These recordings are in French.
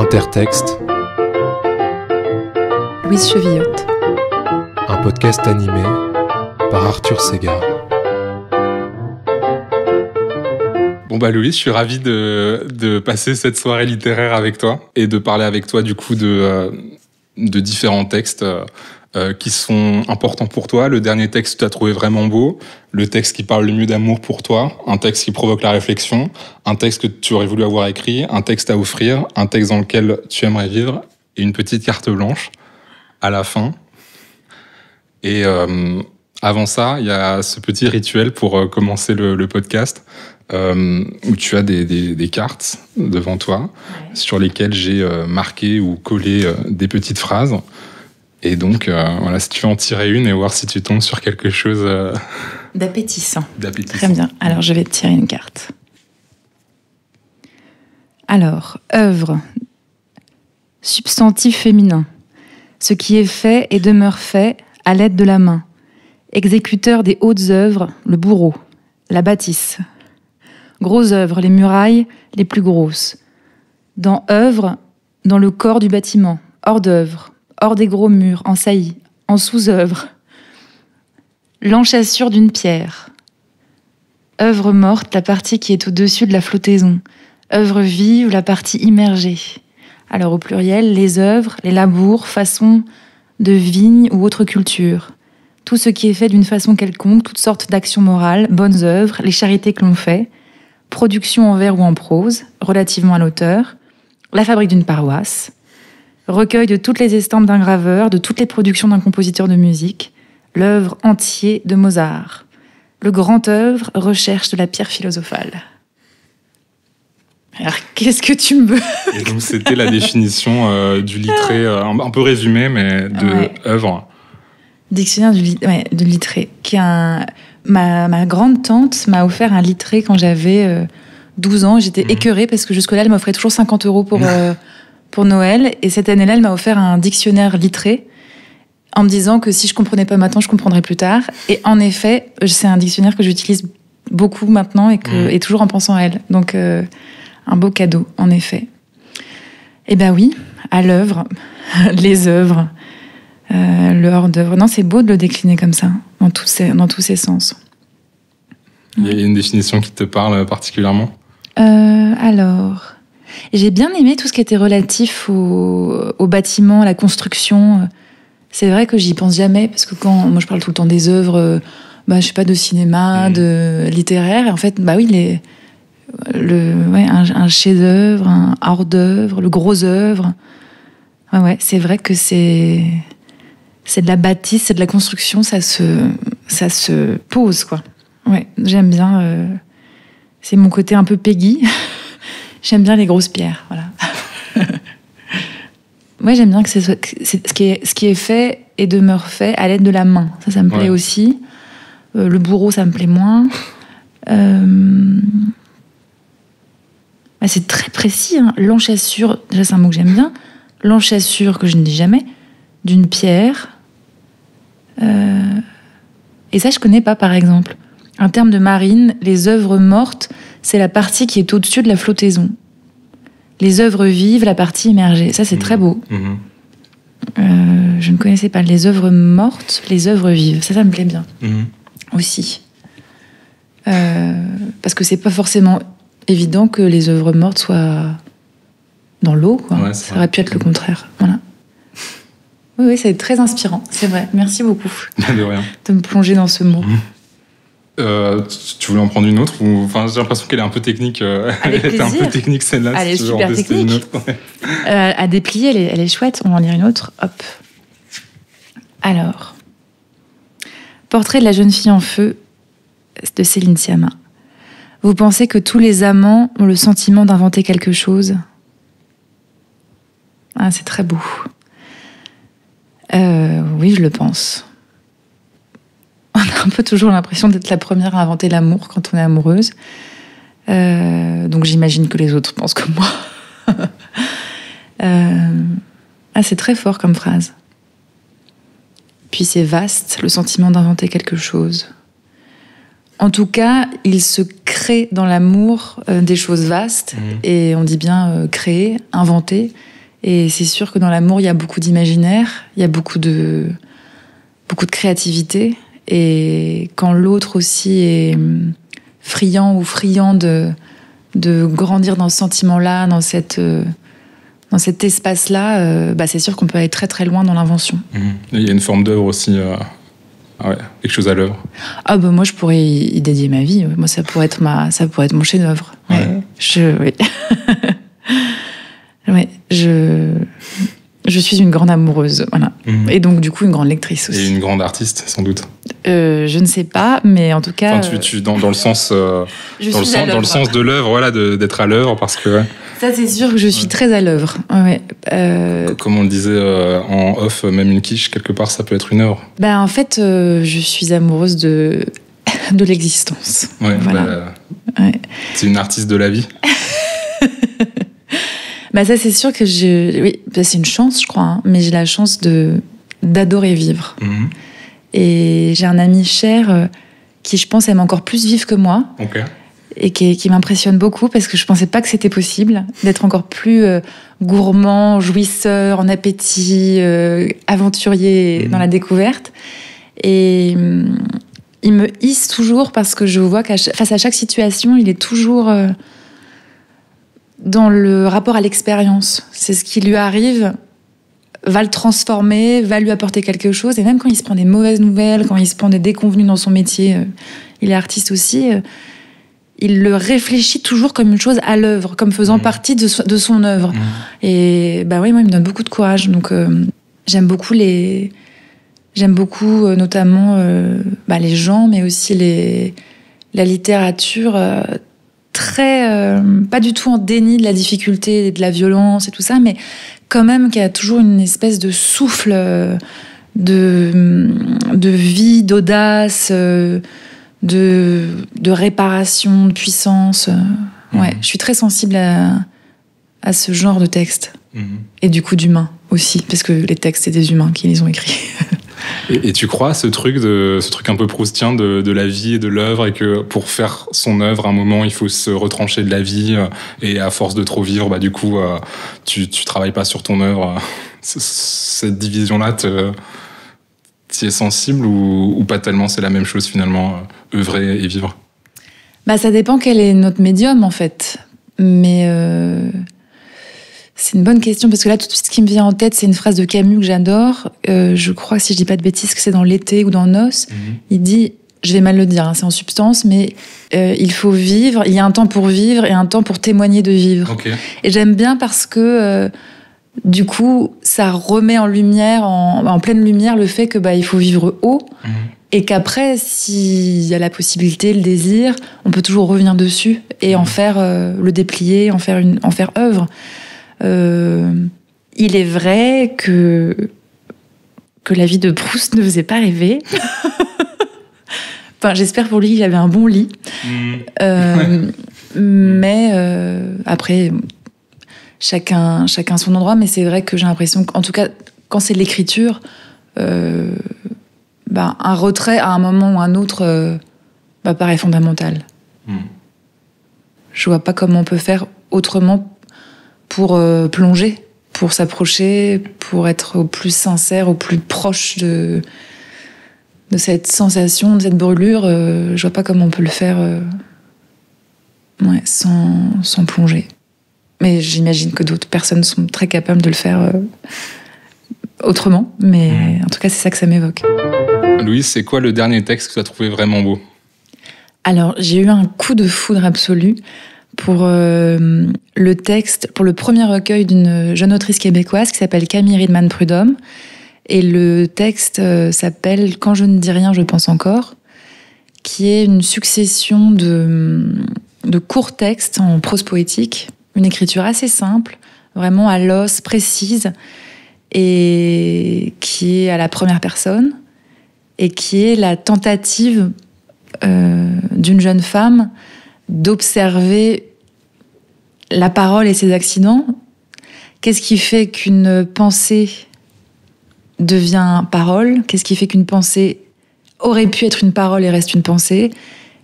Intertexte, Louise Chevillotte. un podcast animé par Arthur Ségard. Bon Louise, je suis ravi de passer cette soirée littéraire avec toi et de parler avec toi du coup de différents textes qui sont importants pour toi. Le dernier texte que tu as trouvé vraiment beau, le texte qui parle le mieux d'amour pour toi, un texte qui provoque la réflexion, un texte que tu aurais voulu avoir écrit, un texte à offrir, un texte dans lequel tu aimerais vivre et une petite carte blanche à la fin. Et avant ça, il y a ce petit rituel pour commencer le podcast où tu as des cartes devant toi sur lesquelles j'ai marqué ou collé des petites phrases. Et donc, voilà, si tu veux en tirer une et voir si tu tombes sur quelque chose D'appétissant. Très bien. Alors, je vais te tirer une carte. Alors, œuvre. Substantif féminin. Ce qui est fait et demeure fait à l'aide de la main. Exécuteur des hautes œuvres, le bourreau. La bâtisse. Grosses œuvres, les murailles les plus grosses. Dans œuvre, dans le corps du bâtiment. Hors d'œuvre. Hors des gros murs, en saillie, en sous-œuvre. L'enchassure d'une pierre. Œuvre morte, la partie qui est au-dessus de la flottaison. Œuvre vive, la partie immergée. Alors au pluriel, les œuvres, les labours, façons de vigne ou autre culture. Tout ce qui est fait d'une façon quelconque, toutes sortes d'actions morales, bonnes œuvres, les charités que l'on fait, production en vers ou en prose, relativement à l'auteur, la fabrique d'une paroisse, recueil de toutes les estampes d'un graveur, de toutes les productions d'un compositeur de musique, l'œuvre entière de Mozart. Le grand œuvre, recherche de la pierre philosophale. Alors, qu'est-ce que tu me veux ? Et donc, c'était la définition du littré, un peu résumé, mais de œuvre. Dictionnaire de littré. Ma grande-tante m'a offert un littré quand j'avais 12 ans. J'étais écœurée parce que jusque-là, elle m'offrait toujours 50 € pour Noël. Et cette année-là, elle m'a offert un dictionnaire littré en me disant que si je comprenais pas maintenant, je comprendrais plus tard. Et en effet, c'est un dictionnaire que j'utilise beaucoup maintenant et toujours en pensant à elle. Donc, un beau cadeau, en effet. Eh ben oui, à l'œuvre, les œuvres, le hors d'œuvre. Non, c'est beau de le décliner comme ça, dans tous ses sens. Il y a une définition qui te parle particulièrement ? Alors, j'ai bien aimé tout ce qui était relatif au bâtiment, à la construction. C'est vrai que j'y pense jamais, parce que moi je parle tout le temps des œuvres, je sais pas, de cinéma, de littéraire, et en fait, oui, un chef-d'œuvre, un hors-d'œuvre, le gros œuvre. Ouais, c'est vrai que c'est de la bâtisse, c'est de la construction, ça se pose, quoi. Ouais, j'aime bien. C'est mon côté un peu Peggy. J'aime bien les grosses pierres, voilà. Moi, j'aime bien que ce qui est fait et demeure fait à l'aide de la main. Ça me plaît aussi. Le bourreau, ça me plaît moins. C'est très précis, hein. L'enchassure, déjà c'est un mot que j'aime bien. L'enchassure, que je ne dis jamais, d'une pierre. Et ça, je connais pas, par exemple. En termes de marine, les œuvres mortes, c'est la partie qui est au-dessus de la flottaison. Les œuvres vives, la partie immergée. Ça, c'est très beau. Je ne connaissais pas les œuvres mortes, les œuvres vives. Ça me plaît bien. Aussi. Parce que c'est pas forcément évident que les œuvres mortes soient dans l'eau, quoi. Ouais, ça aurait pu être le contraire. Voilà. Oui, c'est très inspirant, c'est vrai. Merci beaucoup de rien. De me plonger dans ce mot. Tu voulais en prendre une autre ou... J'ai l'impression qu'elle est un peu technique. Elle était un peu technique, celle-là. Elle est super technique. Une autre. À déplier, elle est chouette. On va en lire une autre. Hop. Alors. Portrait de la jeune fille en feu de Céline Sciamma. Vous pensez que tous les amants ont le sentiment d'inventer quelque chose ? Ah, c'est très beau. Oui, je le pense. On a un peu toujours l'impression d'être la première à inventer l'amour quand on est amoureuse. Donc j'imagine que les autres pensent comme moi. C'est très fort comme phrase. Puis c'est vaste, le sentiment d'inventer quelque chose. En tout cas, il se crée dans l'amour des choses vastes, et on dit bien créer, inventer, Et c'est sûr que dans l'amour, il y a beaucoup d'imaginaire, il y a beaucoup de créativité. Et quand l'autre aussi est friand ou friand de grandir dans ce sentiment-là, dans cet espace-là, c'est sûr qu'on peut aller très très loin dans l'invention. Il y a une forme d'œuvre aussi, quelque chose à l'œuvre. Moi je pourrais y dédier ma vie. Moi ça pourrait être mon chef-d'œuvre. Ouais. Oui. Ouais, je suis une grande amoureuse, voilà. Et donc du coup une grande lectrice aussi. Et une grande artiste, sans doute. Je ne sais pas, mais en tout cas. Enfin, dans le sens, dans le sens de l'œuvre, voilà, d'être à l'œuvre, parce que. Ça c'est sûr que je suis très à l'œuvre. Ouais. Comme on le disait en off, même une quiche quelque part, ça peut être une œuvre. En fait, je suis amoureuse de l'existence. Ouais. Voilà. C'est une artiste de la vie. Ça c'est sûr que c'est une chance, je crois, hein, mais j'ai la chance d'adorer vivre. Et j'ai un ami cher qui, je pense, aime encore plus vivre que moi. Okay. Et qui m'impressionne beaucoup parce que je pensais pas que c'était possible d'être encore plus gourmand, jouisseur, en appétit, aventurier dans la découverte. Et il me hisse toujours parce que je vois face à chaque situation, il est toujours dans le rapport à l'expérience. C'est ce qui lui arrive, va le transformer, va lui apporter quelque chose. Et même quand il se prend des mauvaises nouvelles, quand il se prend des déconvenues dans son métier, il est artiste aussi, il le réfléchit toujours comme une chose à l'œuvre, comme faisant partie de son œuvre. Et moi, il me donne beaucoup de courage. Donc, j'aime beaucoup notamment les gens, mais aussi la littérature pas du tout en déni de la difficulté et de la violence et tout ça, mais quand même qui a toujours une espèce de souffle de vie, d'audace, de réparation, de puissance. Je suis très sensible à ce genre de texte. Et du coup d'humains aussi, parce que les textes, c'est des humains qui les ont écrits. Et tu crois ce truc un peu proustien de la vie et de l'œuvre, et que pour faire son œuvre, à un moment, il faut se retrancher de la vie, et à force de trop vivre, du coup, tu travailles pas sur ton œuvre. Cette division-là, t'y es sensible ou pas tellement? C'est la même chose finalement, œuvrer et vivre. Ça dépend quel est notre médium en fait. Mais c'est une bonne question parce que là tout ce qui me vient en tête, c'est une phrase de Camus que j'adore. Je crois, si je dis pas de bêtises, que c'est dans L'été ou dans Nos. Il dit, je vais mal le dire, c'est en substance, mais il faut vivre. Il y a un temps pour vivre et un temps pour témoigner de vivre. Okay. Et j'aime bien parce que du coup, ça remet en lumière, en pleine lumière, le fait que il faut vivre haut. Et qu'après, s'il y a la possibilité, le désir, on peut toujours revenir dessus et en faire le déplier, en faire œuvre. Il est vrai que la vie de Proust ne faisait pas rêver. J'espère pour lui qu'il avait un bon lit. Mais après, chacun son endroit. Mais c'est vrai que j'ai l'impression qu'en tout cas, quand c'est de l'écriture, un retrait à un moment ou à un autre paraît fondamental. Je vois pas comment on peut faire autrement pour plonger, pour s'approcher, pour être au plus sincère, au plus proche de cette sensation, de cette brûlure. Je vois pas comment on peut le faire sans plonger. Mais j'imagine que d'autres personnes sont très capables de le faire autrement. Mais en tout cas, c'est ça que ça m'évoque. Louise, c'est quoi le dernier texte que tu as trouvé vraiment beau? Alors, j'ai eu un coup de foudre absolu pour le texte, pour le premier recueil d'une jeune autrice québécoise qui s'appelle Camille Riedman-Prudhomme. Et le texte s'appelle « Quand je ne dis rien, je pense encore », qui est une succession de courts textes en prose poétique, une écriture assez simple, vraiment à l'os, précise, et qui est à la première personne, et qui est la tentative d'une jeune femme d'observer la parole et ses accidents. Qu'est-ce qui fait qu'une pensée devient parole? Qu'est-ce qui fait qu'une pensée aurait pu être une parole et reste une pensée?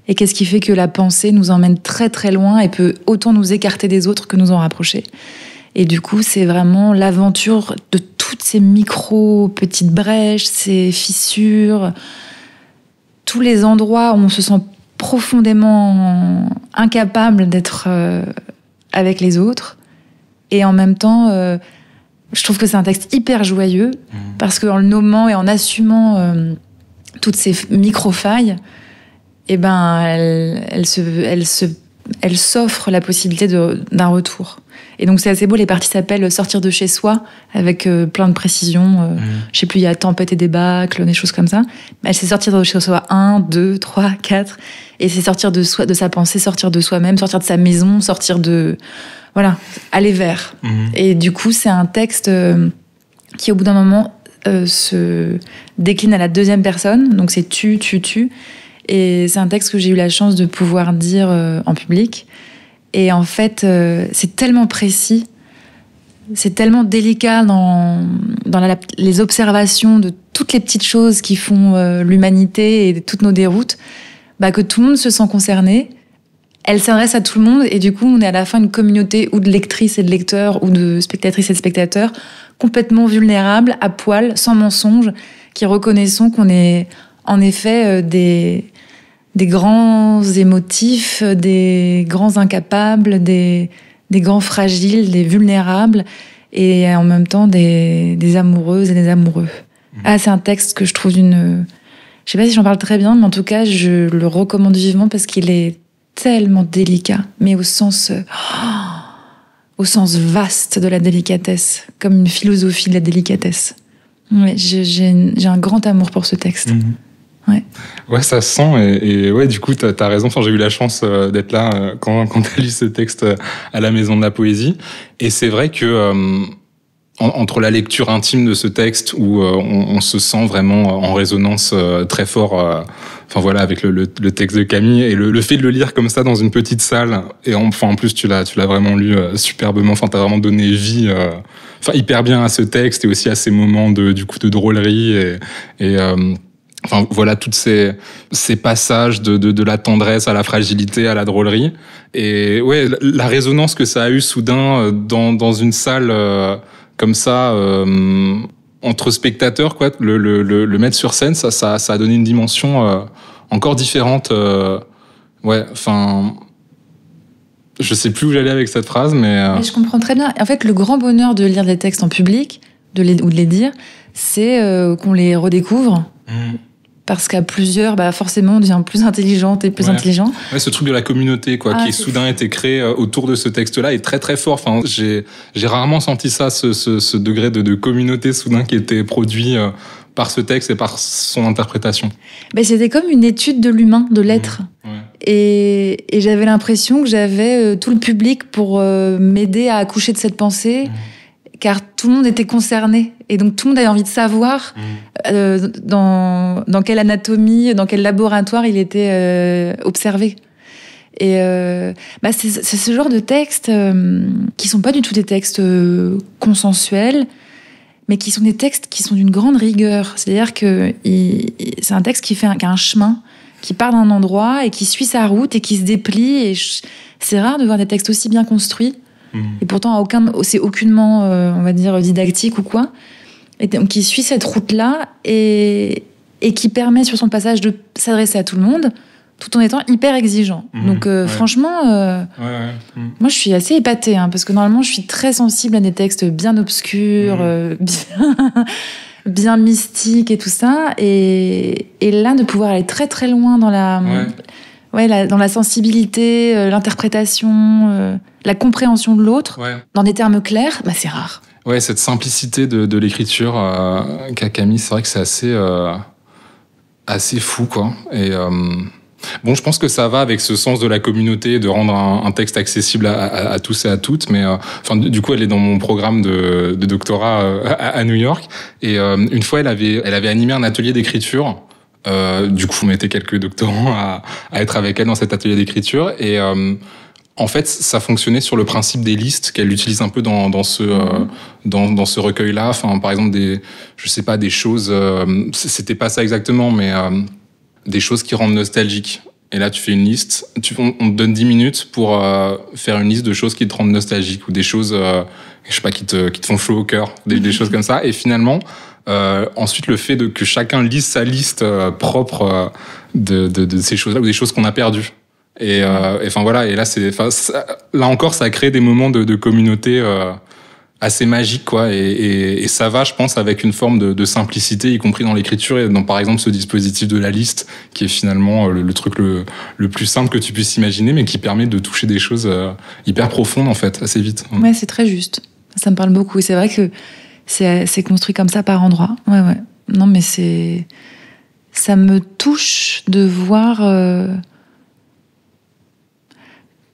Et qu'est-ce qui fait que la pensée nous emmène très très loin et peut autant nous écarter des autres que nous en rapprocher? Et du coup, c'est vraiment l'aventure de toutes ces petites brèches, ces fissures, tous les endroits où on se sent profondément incapable d'être avec les autres. Et en même temps, je trouve que c'est un texte hyper joyeux, parce qu'en le nommant et en assumant toutes ces micro-failles, eh ben, elle s'offre la possibilité d'un retour. Et donc c'est assez beau, les parties s'appellent « Sortir de chez soi », avec plein de précisions. Je sais plus, il y a tempête et débâcle, des choses comme ça. Elle sait sortir de chez soi 1, 2, 3, 4. Et c'est sortir de sa pensée, sortir de soi-même, sortir de sa maison, sortir de... Voilà, aller vers. Et du coup, c'est un texte qui, au bout d'un moment, se décline à la deuxième personne. Donc c'est tu. Et c'est un texte que j'ai eu la chance de pouvoir dire en public. Et en fait, c'est tellement précis, c'est tellement délicat dans les observations de toutes les petites choses qui font l'humanité et toutes nos déroutes, que tout le monde se sent concerné. Elle s'adresse à tout le monde et du coup, on est à la fin une communauté ou de lectrices et de lecteurs ou de spectatrices et de spectateurs complètement vulnérables, à poil, sans mensonge, qui reconnaissons qu'on est en effet des grands émotifs, des grands incapables, des grands fragiles, des vulnérables, et en même temps des amoureuses et des amoureux. C'est un texte que je trouve je sais pas si j'en parle très bien, mais en tout cas, je le recommande vivement parce qu'il est tellement délicat, mais au sens vaste de la délicatesse, comme une philosophie de la délicatesse. Ouais, j'ai un grand amour pour ce texte. Ouais, ça se sent, et ouais, du coup, t'as raison. Enfin, j'ai eu la chance d'être là quand t'as lu ce texte à la Maison de la Poésie. Et c'est vrai que entre la lecture intime de ce texte où on se sent vraiment en résonance très fort, enfin voilà, avec le texte de Camille, et le fait de le lire comme ça dans une petite salle, et en plus tu l'as vraiment lu superbement. Enfin, t'as vraiment donné vie, hyper bien à ce texte et aussi à ces moments de drôlerie et enfin voilà, toutes ces passages de la tendresse à la fragilité, à la drôlerie. Et ouais, la résonance que ça a eu soudain dans une salle comme ça, entre spectateurs, quoi, le mettre sur scène, ça a donné une dimension encore différente. Ouais, enfin, je sais plus où j'allais avec cette phrase, mais je comprends très bien. En fait, le grand bonheur de lire des textes en public, ou de les dire, c'est qu'on les redécouvre. Parce qu'à plusieurs, forcément, on devient plus intelligente et plus intelligent. Ouais, ce truc de la communauté, quoi, qui soudain été créé autour de ce texte-là, est très très fort. Enfin, j'ai rarement senti ça, ce degré de communauté soudain qui était produit par ce texte et par son interprétation. C'était comme une étude de l'humain, de l'être. Et j'avais l'impression que j'avais tout le public pour m'aider à accoucher de cette pensée. Car tout le monde était concerné. Et donc, tout le monde avait envie de savoir dans quelle anatomie, dans quel laboratoire il était observé. Et c'est ce genre de textes qui sont pas du tout des textes consensuels, mais qui sont des textes qui sont d'une grande rigueur. C'est-à-dire que c'est un texte qui a un chemin, qui part d'un endroit et qui suit sa route et qui se déplie. Et c'est rare de voir des textes aussi bien construits. Et pourtant, c'est aucunement, on va dire, didactique ou quoi. Et donc, qui suit cette route-là et qui permet, sur son passage, de s'adresser à tout le monde, tout en étant hyper exigeant. Donc, franchement, moi, je suis assez épatée, parce que normalement, je suis très sensible à des textes bien obscurs, bien mystiques et tout ça. Et là, de pouvoir aller très, très loin dans dans la sensibilité, l'interprétation, la compréhension de l'autre, dans des termes clairs, c'est rare. Ouais, cette simplicité de l'écriture qu'a Camille, c'est vrai que c'est assez fou, quoi. Et bon, je pense que ça va avec ce sens de la communauté, de rendre un texte accessible à tous et à toutes. Mais du coup, elle est dans mon programme de doctorat à New York. Et une fois, elle avait animé un atelier d'écriture. Du coup, on était quelques doctorants à être avec elle dans cet atelier d'écriture. Et en fait, ça fonctionnait sur le principe des listes qu'elle utilise un peu dans ce recueil-là. Enfin, par exemple, des choses. C'était pas ça exactement, mais des choses qui rendent nostalgique. Et là, tu fais une liste. On te donne 10 minutes pour faire une liste de choses qui te rendent nostalgique ou des choses, je sais pas, qui te font chaud au cœur, des choses comme ça. Et finalement, ensuite, le fait que chacun lise sa liste propre de ces choses-là ou des choses qu'on a perdues. Et enfin voilà. Et là, là encore, ça a créé des moments de communauté assez magique, quoi, et ça va, je pense, avec une forme de simplicité, y compris dans l'écriture, et dans, par exemple, ce dispositif de la liste, qui est finalement le truc le plus simple que tu puisses imaginer, mais qui permet de toucher des choses hyper profondes, en fait, assez vite. Ouais, c'est très juste. Ça me parle beaucoup. Et c'est vrai que c'est construit comme ça par endroits. Ouais. Non, mais ça me touche de voir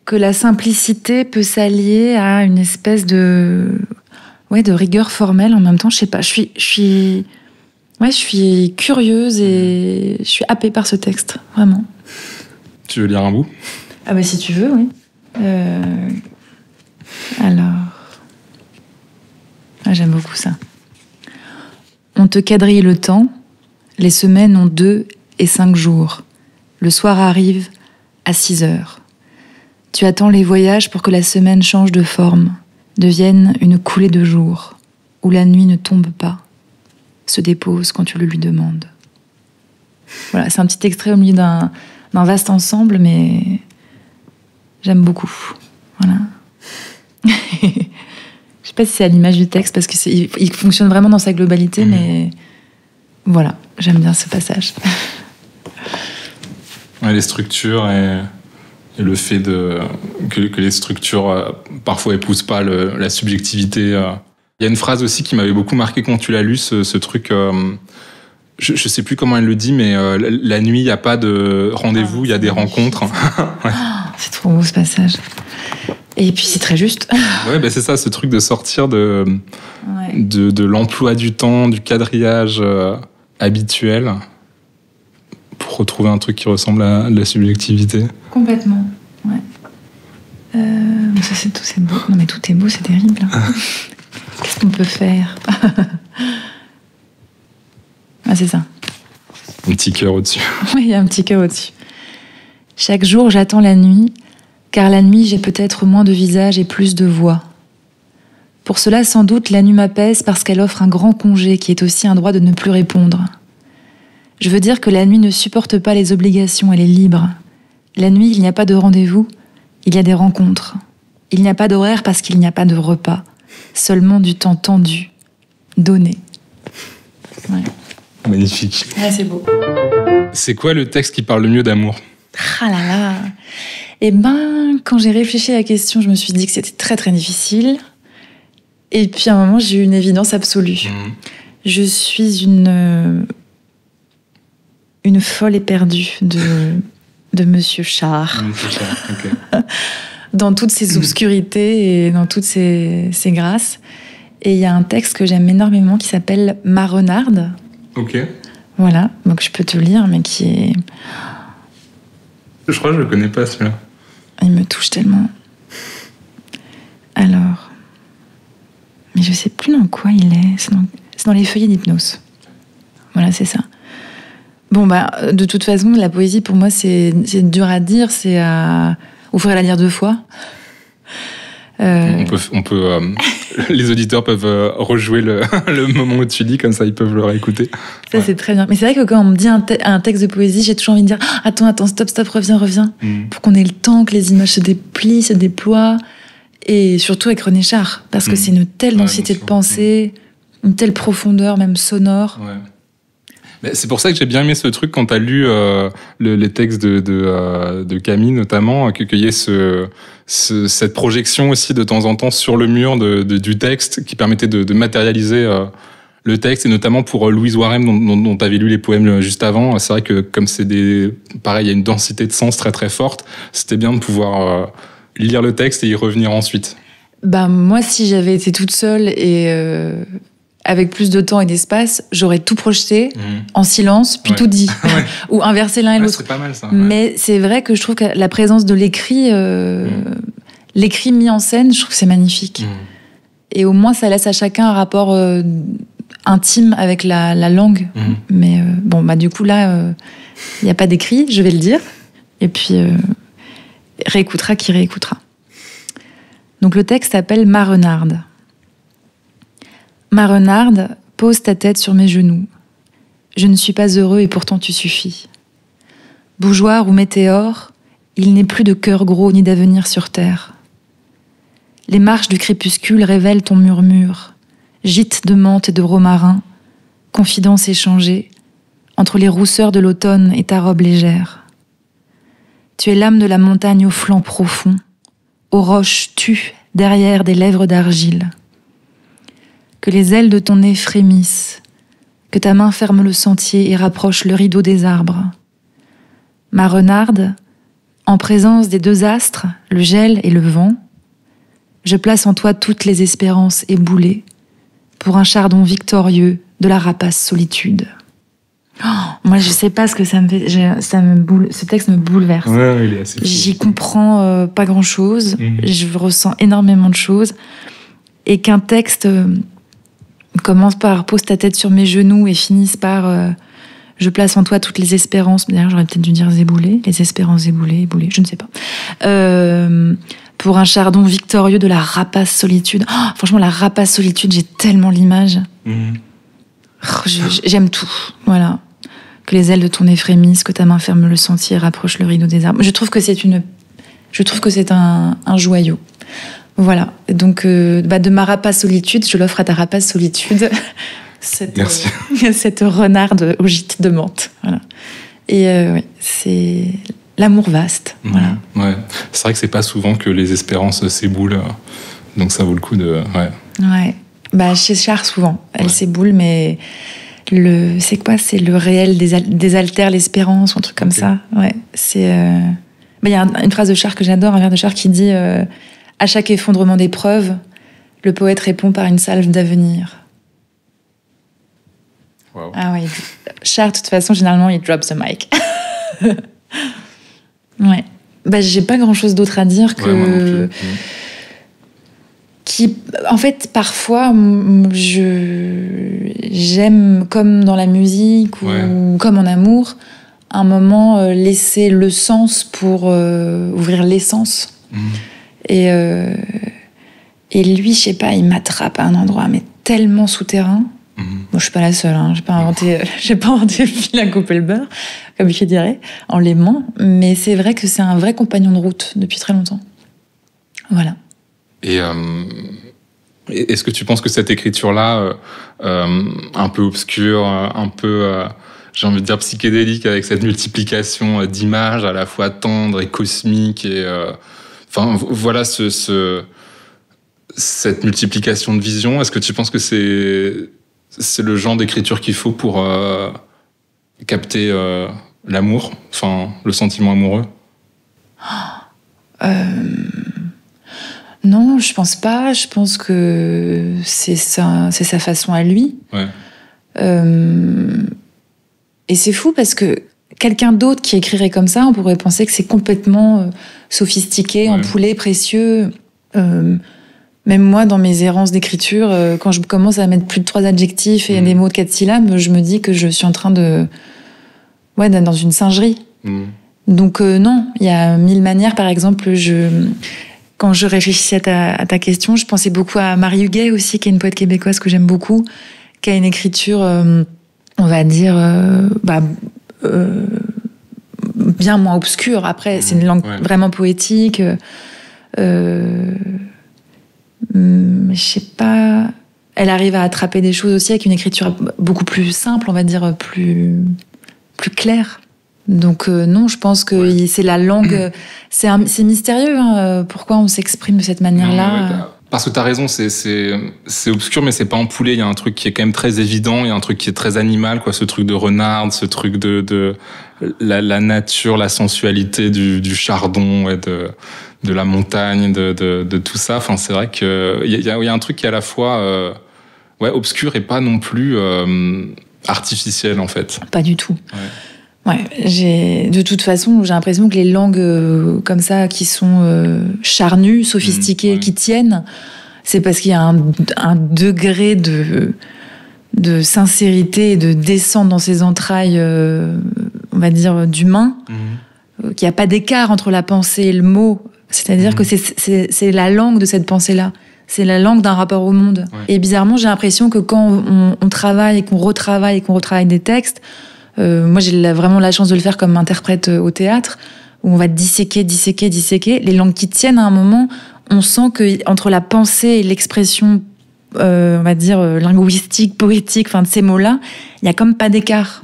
que la simplicité peut s'allier à une espèce de rigueur formelle en même temps. Je sais pas, je suis curieuse et je suis happée par ce texte, vraiment. Tu veux lire un bout ? Ah bah si tu veux, oui. Alors... j'aime beaucoup ça. On te quadrille le temps, les semaines ont 2 et 5 jours. Le soir arrive à 6 heures. Tu attends les voyages pour que la semaine change de forme, devienne une coulée de jours, où la nuit ne tombe pas, se dépose quand tu le lui demandes. Voilà, c'est un petit extrait au milieu d'un vaste ensemble, mais j'aime beaucoup. Voilà. Je sais pas si c'est à l'image du texte, parce qu'il fonctionne vraiment dans sa globalité, mais voilà, j'aime bien ce passage. Ouais, les structures et le fait que les structures parfois épousent pas la subjectivité. Il y a une phrase aussi qui m'avait beaucoup marqué quand tu l'as lu, ce truc. Je sais plus comment elle le dit, mais la nuit, il y a pas de rendez-vous, il y a des rencontres. Ouais. C'est trop beau ce passage. Et puis c'est très juste. Ouais, bah c'est ça, ce truc de sortir de l'emploi du temps, du quadrillage habituel, pour retrouver un truc qui ressemble à de la subjectivité. Complètement, ouais. Ça c'est tout, c'est beau. Non mais tout est beau, c'est terrible. Qu'est-ce qu'on peut faire? Ah, c'est ça. Un petit cœur au-dessus. Oui, il y a un petit cœur au-dessus. Chaque jour, j'attends la nuit, car la nuit, j'ai peut-être moins de visage et plus de voix. Pour cela, sans doute, la nuit m'apaise parce qu'elle offre un grand congé qui est aussi un droit de ne plus répondre. Je veux dire que la nuit ne supporte pas les obligations, elle est libre. La nuit, il n'y a pas de rendez-vous, il y a des rencontres. Il n'y a pas d'horaire parce qu'il n'y a pas de repas, seulement du temps tendu, donné. Ouais. Magnifique. Ouais, c'est beau. C'est quoi le texte qui parle le mieux d'amour? Ah là là. Eh ben, quand j'ai réfléchi à la question, je me suis dit que c'était très très difficile. Et puis à un moment, j'ai eu une évidence absolue. Je suis une folle éperdue de Monsieur Char. Okay. Dans toutes ses obscurités et dans toutes ses grâces. Et il y a un texte que j'aime énormément qui s'appelle Ma Renarde. Ok. Voilà, donc je peux te le lire, mais qui est... Je crois que je le connais pas, celui-là. Il me touche tellement. Alors... Mais je sais plus dans quoi il est. C'est dans les feuillets d'hypnose. Voilà, c'est ça. Bon, bah, de toute façon, la poésie, pour moi, c'est dur à dire. C'est à... Il faudrait la lire 2 fois. On peut les auditeurs peuvent rejouer le moment où tu lis, comme ça ils peuvent le réécouter. Ça, c'est très bien. Mais c'est vrai que quand on me dit un texte de poésie, j'ai toujours envie de dire « Attends, stop, reviens. » Pour qu'on ait le temps que les images se déplient, se déploient. Et surtout avec René Char, parce que c'est une telle densité de pensée, une telle profondeur, même sonore. Ouais. Mais c'est pour ça que j'ai bien aimé ce truc quand t'as lu les textes de Camille notamment, qu'il y ait cette projection aussi de temps en temps sur le mur du texte qui permettait de matérialiser le texte, et notamment pour Louise Warem dont t'avais lu les poèmes juste avant. C'est vrai que comme pareil, il y a une densité de sens très très forte, c'était bien de pouvoir lire le texte et y revenir ensuite. Bah moi, si j'avais été toute seule et avec plus de temps et d'espace, j'aurais tout projeté en silence, puis tout dit. Ou inverser l'un et l'autre. C'est pas mal, ça. Mais c'est vrai que je trouve que la présence de l'écrit, l'écrit mis en scène, je trouve que c'est magnifique. Et au moins, ça laisse à chacun un rapport intime avec la langue. Mais bon, bah du coup, là, il n'y a pas d'écrit, je vais le dire. Et puis, réécoutera qui réécoutera. Donc le texte s'appelle « Ma renarde ». Ma renarde, pose ta tête sur mes genoux. Je ne suis pas heureux et pourtant tu suffis. Bougeoir ou météore, il n'est plus de cœur gros ni d'avenir sur terre. Les marches du crépuscule révèlent ton murmure, gîte de menthe et de romarin, confidence échangée, entre les rousseurs de l'automne et ta robe légère. Tu es l'âme de la montagne au flanc profond, aux roches tues derrière des lèvres d'argile. Que les ailes de ton nez frémissent, que ta main ferme le sentier et rapproche le rideau des arbres. Ma renarde, en présence des deux astres, le gel et le vent, je place en toi toutes les espérances éboulées pour un chardon victorieux de la rapace solitude. Oh, moi, je sais pas ce que ça me fait. Ce texte me bouleverse. Ouais, il est assez fou. J'y comprends pas grand-chose. Je ressens énormément de choses. Et qu'un texte commence par « pose ta tête sur mes genoux » et finisse par je place en toi toutes les espérances. D'ailleurs, j'aurais peut-être dû dire éboulées. Les espérances éboulées, je ne sais pas. Pour un chardon victorieux de la rapace solitude. Oh, franchement, la rapace solitude, j'ai tellement l'image. J'aime tout. Voilà. Que les ailes de ton nez frémissent, que ta main ferme le sentier et rapproche le rideau des arbres. Je trouve que c'est un joyau. Voilà. Donc, de ma rapace solitude, je l'offre à ta rapace solitude. Merci. Cette renarde au gîte de menthe. Voilà. Et oui, c'est l'amour vaste. Voilà. Ouais. C'est vrai que c'est pas souvent que les espérances s'éboulent. Donc ça vaut le coup de... Ouais. Chez Char, souvent. Elle s'éboule, mais c'est quoi ? C'est le réel désaltère l'espérance, ou un truc comme ça. Ouais. C'est... Il y a une phrase de Char que j'adore, un vers de Char qui dit à chaque effondrement d'épreuve, le poète répond par une salve d'avenir. Wow. Ah oui. Char, de toute façon, généralement, il drop the mic. Ouais. J'ai pas grand-chose d'autre à dire que... Ouais, moi non plus. En fait, parfois, j'aime, comme dans la musique ou comme en amour, un moment laisser le sens pour ouvrir l'essence. Et lui, je sais pas, il m'attrape à un endroit mais tellement souterrain. Bon, je suis pas la seule, hein. J'ai pas inventé le fil à couper le beurre, comme je dirais, en l'aimant. Mais c'est vrai que c'est un vrai compagnon de route depuis très longtemps. Voilà. Et est-ce que tu penses que cette écriture-là, un peu obscure, un peu, j'ai envie de dire psychédélique, avec cette multiplication d'images à la fois tendres et cosmiques, et voilà cette multiplication de visions, est-ce que tu penses que c'est le genre d'écriture qu'il faut pour capter l'amour, le sentiment amoureux? Non, je pense pas. Je pense que c'est sa façon à lui. Ouais. Et c'est fou parce que quelqu'un d'autre qui écrirait comme ça, on pourrait penser que c'est complètement sophistiqué, ampoulé, précieux. Même moi, dans mes errances d'écriture, quand je commence à mettre plus de 3 adjectifs et des mots de 4 syllabes, je me dis que je suis en train d'être dans une singerie. Donc non, il y a 1000 manières. Par exemple, quand je réfléchissais à ta question, je pensais beaucoup à Marie Huguet aussi, qui est une poète québécoise que j'aime beaucoup, qui a une écriture, on va dire, bien moins obscure. Après, c'est une langue vraiment poétique. Je sais pas... Elle arrive à attraper des choses aussi avec une écriture beaucoup plus simple, on va dire, plus claire. Donc non, je pense que c'est la langue... C'est mystérieux, hein, pourquoi on s'exprime de cette manière-là. Parce que t'as raison, c'est obscur, mais c'est pas ampoulé. Il y a un truc qui est quand même très évident, il y a un truc qui est très animal, ce truc de renarde, ce truc de la nature, la sensualité du chardon et de la montagne, de tout ça. C'est vrai qu'il y a un truc qui est à la fois obscur et pas non plus artificiel, en fait. Pas du tout. De toute façon, j'ai l'impression que les langues comme ça, qui sont charnues, sophistiquées, qui tiennent, c'est parce qu'il y a un degré de sincérité et de descente dans ses entrailles, on va dire, d'humain, qu'il n'y a pas d'écart entre la pensée et le mot. C'est-à-dire que c'est la langue de cette pensée-là. C'est la langue d'un rapport au monde. Ouais. Et bizarrement, j'ai l'impression que quand on travaille et qu'on retravaille des textes, moi j'ai vraiment la chance de le faire comme interprète au théâtre, où on va disséquer. Les langues qui tiennent à un moment, on sent que entre la pensée et l'expression, on va dire linguistique, poétique, enfin de ces mots-là, il y a comme pas d'écart.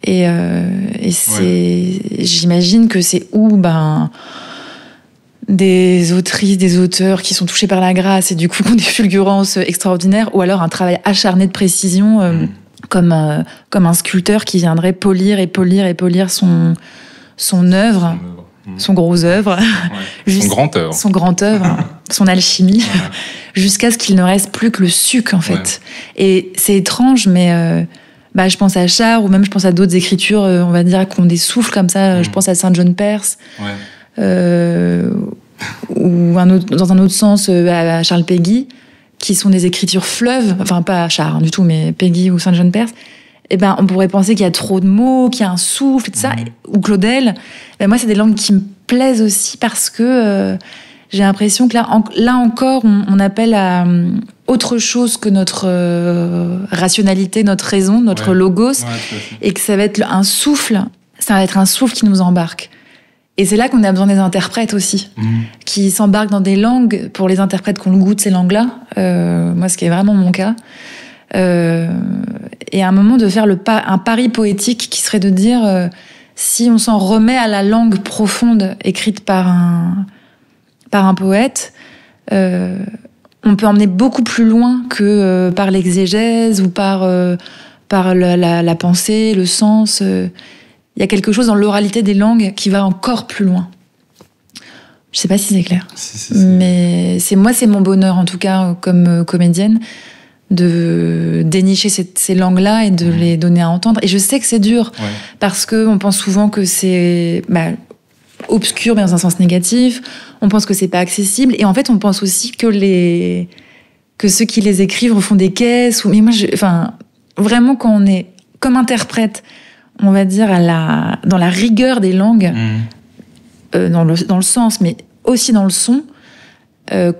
Et j'imagine que c'est où des autrices, des auteurs qui sont touchés par la grâce et du coup qui ont des fulgurances extraordinaires, ou alors un travail acharné de précision, comme un sculpteur qui viendrait polir son œuvre, son gros œuvre, son grand œuvre, son alchimie, jusqu'à ce qu'il ne reste plus que le suc en fait. Et c'est étrange, mais je pense à Char, ou même je pense à d'autres écritures, on va dire, qui ont des souffles comme ça. Je pense à Saint John Perse, ou dans un autre sens à Charles Péguy, qui sont des écritures fleuves, enfin pas à Char du tout, mais Péguy ou Saint John Perse. Et on pourrait penser qu'il y a trop de mots, qu'il y a un souffle, et tout ça. Ou Claudel. Moi, c'est des langues qui me plaisent aussi parce que j'ai l'impression que là encore, on appelle à autre chose que notre rationalité, notre raison, notre logos, et que ça va être un souffle qui nous embarque. Et c'est là qu'on a besoin des interprètes aussi, qui s'embarquent dans des langues, pour les interprètes qu'on goûte ces langues-là. Moi, ce qui est vraiment mon cas. Et à un moment de faire un pari poétique qui serait de dire, si on s'en remet à la langue profonde écrite par un poète, on peut emmener beaucoup plus loin que par l'exégèse ou par la pensée, le sens. Il y a quelque chose dans l'oralité des langues qui va encore plus loin. Je sais pas si c'est clair. Mais c'est mon bonheur, en tout cas, comme comédienne, de dénicher ces langues-là et de les donner à entendre. Et je sais que c'est dur, parce qu'on pense souvent que c'est obscur, mais dans un sens négatif. On pense que c'est pas accessible. Et en fait, on pense aussi que ceux qui les écrivent font des caisses. Mais moi, vraiment, quand on est comme interprète, on va dire dans la rigueur des langues, dans le sens, mais aussi dans le son,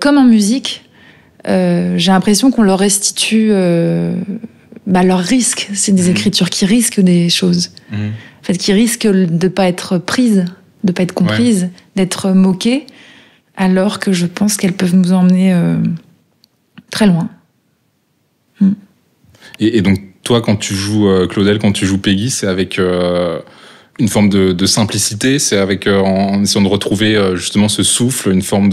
comme en musique, j'ai l'impression qu'on leur restitue leur risque. C'est des écritures qui risquent des choses, en fait, qui risquent de pas être prises, de pas être comprises, d'être moquées, alors que je pense qu'elles peuvent nous emmener très loin. Et donc toi, quand tu joues Claudel, quand tu joues Péguy, c'est avec une forme de simplicité, c'est avec en essayant de retrouver justement ce souffle, une forme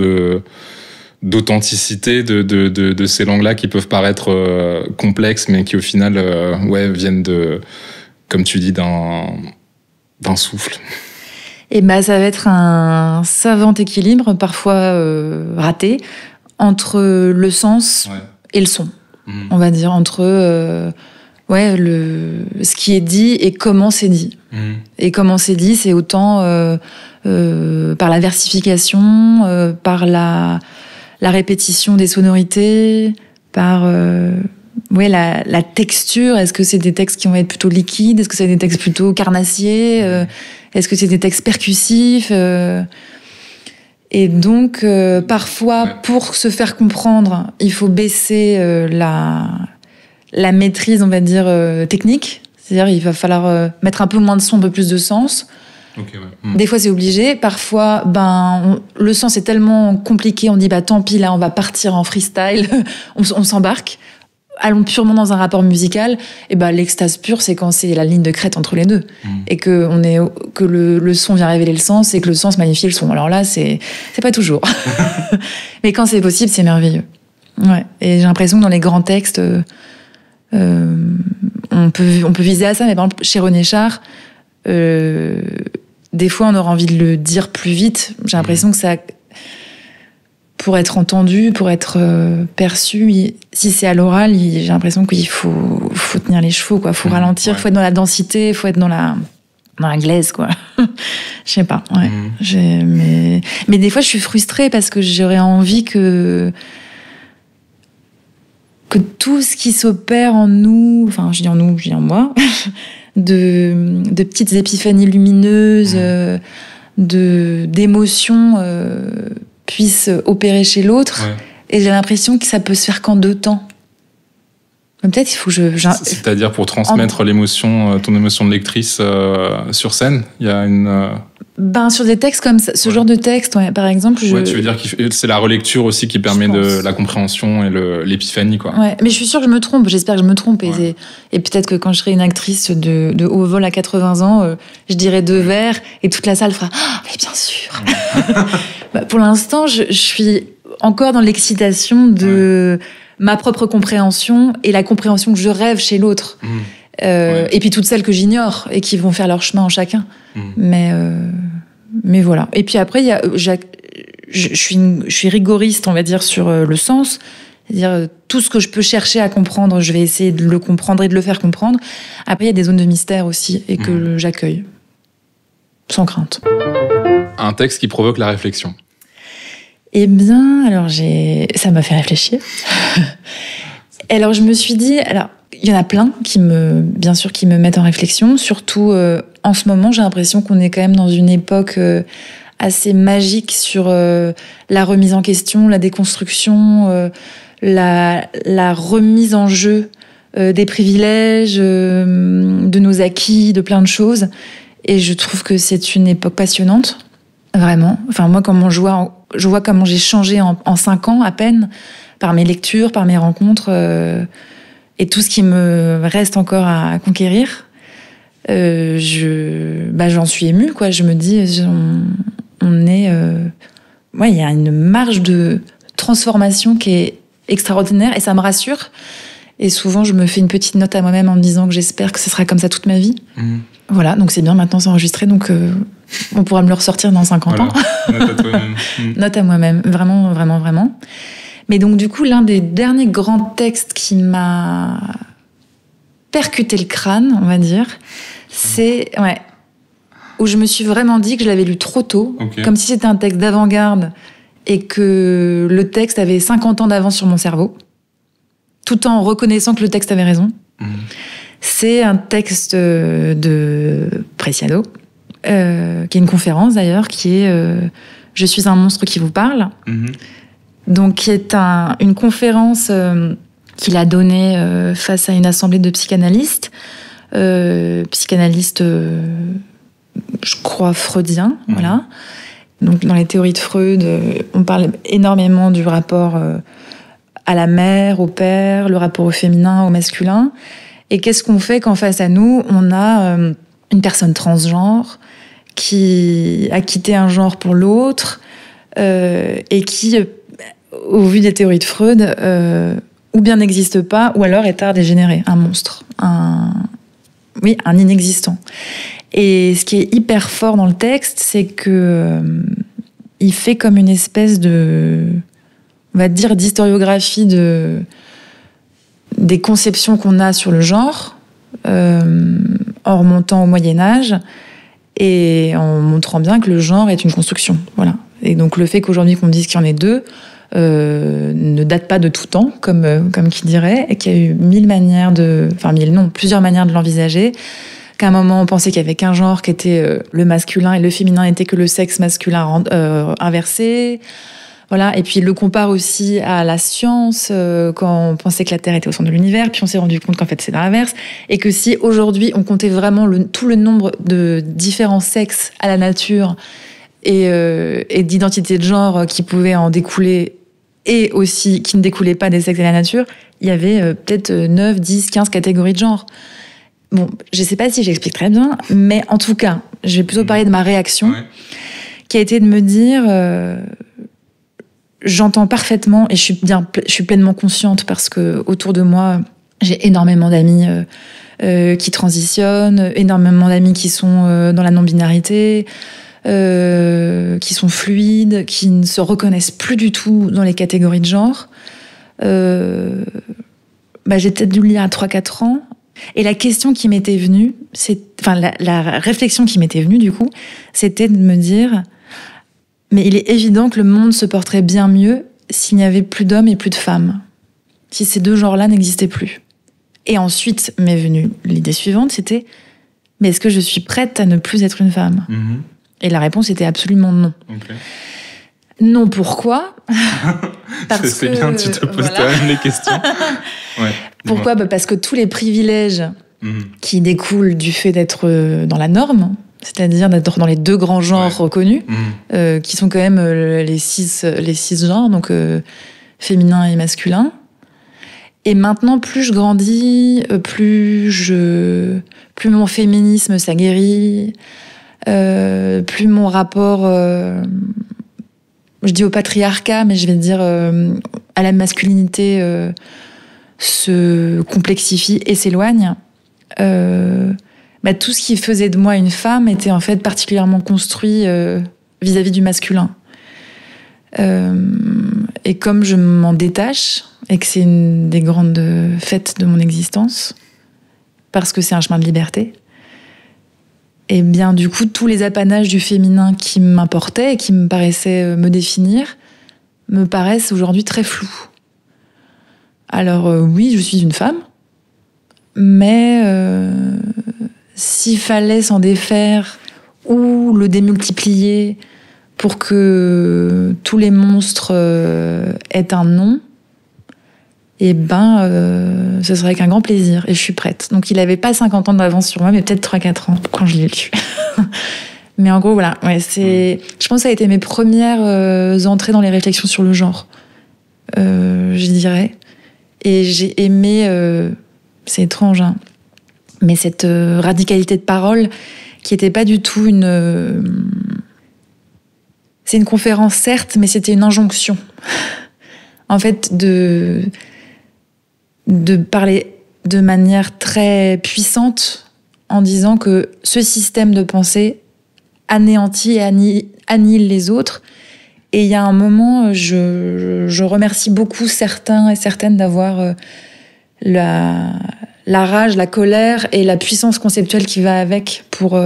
d'authenticité de ces langues-là qui peuvent paraître complexes, mais qui au final viennent comme tu dis, d'un souffle. Et ça va être un savant équilibre, parfois raté, entre le sens et le son. On va dire, entre ce qui est dit et comment c'est dit. Et comment c'est dit, c'est autant par la versification, par la répétition des sonorités, par la texture. Est-ce que c'est des textes qui vont être plutôt liquides? Est-ce que c'est des textes plutôt carnassiers? Est-ce que c'est des textes percussifs? Et donc, parfois, pour se faire comprendre, il faut baisser la maîtrise, on va dire, technique. C'est-à-dire, il va falloir mettre un peu moins de son, un peu plus de sens. Des fois, c'est obligé. Parfois, le sens est tellement compliqué, on dit, tant pis, là, on va partir en freestyle, on s'embarque. Allons purement dans un rapport musical. Et l'extase pure, c'est quand c'est la ligne de crête entre les deux. Et que le son vient révéler le sens et que le sens magnifie le son. Alors là, c'est pas toujours. Mais quand c'est possible, c'est merveilleux. Et j'ai l'impression que dans les grands textes, on peut viser à ça. Mais par exemple, chez René Char, des fois, on aura envie de le dire plus vite. J'ai l'impression que ça, pour être entendu, pour être perçu, si c'est à l'oral, j'ai l'impression qu'il faut tenir les chevaux, quoi. Faut ralentir, faut être dans la densité, faut être dans la glaise, quoi. Je sais pas. Mais des fois, je suis frustrée parce que j'aurais envie que tout ce qui s'opère en nous, enfin, je dis en nous, je dis en moi, de petites épiphanies lumineuses, d'émotions puissent opérer chez l'autre. Ouais. Et j'ai l'impression que ça peut se faire qu'en 2 temps. Mais peut-être il faut que C'est-à-dire pour transmettre l'émotion, ton émotion de lectrice sur scène, il y a une... sur des textes comme ça, ce genre de texte, par exemple... Ouais, tu veux dire que c'est la relecture aussi qui permet de la compréhension et l'épiphanie, quoi. Ouais, mais je suis sûre que je me trompe, j'espère que je me trompe. Ouais. Et peut-être que quand je serai une actrice de haut vol à 80 ans, je dirai 2 vers et toute la salle fera « Ah, mais bien sûr !» Pour l'instant, je suis encore dans l'excitation de ma propre compréhension et la compréhension que je rêve chez l'autre. Et puis toutes celles que j'ignore et qui vont faire leur chemin en chacun. Mais voilà. Et puis après, je suis rigoriste, on va dire, sur le sens. C'est-à-dire, tout ce que je peux chercher à comprendre, je vais essayer de le comprendre et de le faire comprendre. Après, il y a des zones de mystère aussi et que j'accueille. Sans crainte. Un texte qui provoque la réflexion. Eh bien, alors ça m'a fait réfléchir. Alors, je me suis dit... Il y en a plein qui me mettent en réflexion. Surtout, en ce moment, j'ai l'impression qu'on est quand même dans une époque assez magique sur la remise en question, la déconstruction, la remise en jeu des privilèges, de nos acquis, de plein de choses. Et je trouve que c'est une époque passionnante, vraiment. Enfin, moi, je vois comment j'ai changé en 5 ans à peine, par mes lectures, par mes rencontres... Et tout ce qui me reste encore à conquérir, j'en suis émue, quoi. Je me dis, il y a une marge de transformation qui est extraordinaire et ça me rassure. Et souvent, je me fais une petite note à moi-même en me disant que j'espère que ce sera comme ça toute ma vie. Voilà, donc c'est bien, maintenant c'est enregistré, donc on pourra me le ressortir dans 50 ans. Note à toi-même. Note à moi-même, vraiment, vraiment, vraiment. Mais donc, du coup, l'un des derniers grands textes qui m'a percuté le crâne, on va dire, c'est... où je me suis vraiment dit que je l'avais lu trop tôt, comme si c'était un texte d'avant-garde et que le texte avait 50 ans d'avance sur mon cerveau, tout en reconnaissant que le texte avait raison. C'est un texte de Preciado, qui est une conférence, d'ailleurs, qui est « Je suis un monstre qui vous parle ». Donc, qui est une conférence qu'il a donnée face à une assemblée de psychanalystes. Je crois, freudiens, voilà. Donc, dans les théories de Freud, on parle énormément du rapport à la mère, au père, le rapport au féminin, au masculin. Et qu'est-ce qu'on fait quand face à nous, on a une personne transgenre qui a quitté un genre pour l'autre et qui... au vu des théories de Freud, ou bien n'existe pas, ou alors est art dégénéré, un monstre, un inexistant. Et ce qui est hyper fort dans le texte, c'est que il fait comme une espèce de, on va dire, d'historiographie des conceptions qu'on a sur le genre, en remontant au Moyen-Âge, et en montrant bien que le genre est une construction. Voilà. Et donc le fait qu'aujourd'hui qu'on dise qu'il y en ait 2, ne date pas de tout temps, comme qui dirait, et qu'il y a eu plusieurs manières de l'envisager, qu'à un moment on pensait qu'il y avait qu'un genre qui était le masculin et le féminin n'était que le sexe masculin inversé. Voilà. Et puis il le compare aussi à la science, quand on pensait que la Terre était au centre de l'univers, puis on s'est rendu compte qu'en fait c'est l'inverse, et que si aujourd'hui on comptait vraiment tout le nombre de différents sexes à la nature et d'identité de genre qui pouvaient en découler et aussi qui ne découlaient pas des sexes et de la nature, il y avait peut-être 9, 10, 15 catégories de genre. Bon, je sais pas si j'explique très bien, mais en tout cas, je vais plutôt parler de ma réaction, qui a été de me dire, j'entends parfaitement et je suis pleinement consciente parce que autour de moi, j'ai énormément d'amis qui transitionnent, énormément d'amis qui sont dans la non-binarité, qui sont fluides, qui ne se reconnaissent plus du tout dans les catégories de genre. J'ai peut-être dû le lire à 3-4 ans. Et la question qui m'était venue, la réflexion qui m'était venue du coup, c'était de me dire, mais il est évident que le monde se porterait bien mieux s'il n'y avait plus d'hommes et plus de femmes. Si ces 2 genres-là n'existaient plus. Et ensuite m'est venue l'idée suivante, c'était, mais est-ce que je suis prête à ne plus être une femme ? Et la réponse était absolument non. Okay. Non, pourquoi ? C'est bien, tu te poses toi-même les questions. Ouais. Pourquoi ? Parce que tous les privilèges qui découlent du fait d'être dans la norme, c'est-à-dire d'être dans les 2 grands genres reconnus, qui sont quand même les six genres, donc féminin et masculin. Et maintenant, plus je grandis, plus mon féminisme s'aguerrit, plus mon rapport, je dis au patriarcat, mais je vais dire à la masculinité, se complexifie et s'éloigne. Tout ce qui faisait de moi une femme était en fait particulièrement construit vis-à-vis du masculin. Et comme je m'en détache, et que c'est une des grandes fêtes de mon existence, parce que c'est un chemin de liberté, et bien du coup, tous les apanages du féminin qui m'importaient et qui me paraissaient me définir, me paraissent aujourd'hui très flous. Alors oui, je suis une femme, mais s'il fallait s'en défaire ou le démultiplier pour que tous les monstres aient un nom, ce serait avec un grand plaisir, et je suis prête. Donc il n'avait pas 50 ans d'avance sur moi, mais peut-être 3-4 ans quand je l'ai lu. Mais en gros, voilà, je pense que ça a été mes premières entrées dans les réflexions sur le genre, je dirais. Et j'ai aimé, c'est étrange, hein, mais cette radicalité de parole qui n'était pas du tout c'est une conférence, certes, mais c'était une injonction. En fait, de parler de manière très puissante en disant que ce système de pensée anéantit et annihile les autres. Et il y a un moment, je remercie beaucoup certains et certaines d'avoir la rage, la colère et la puissance conceptuelle qui va avec pour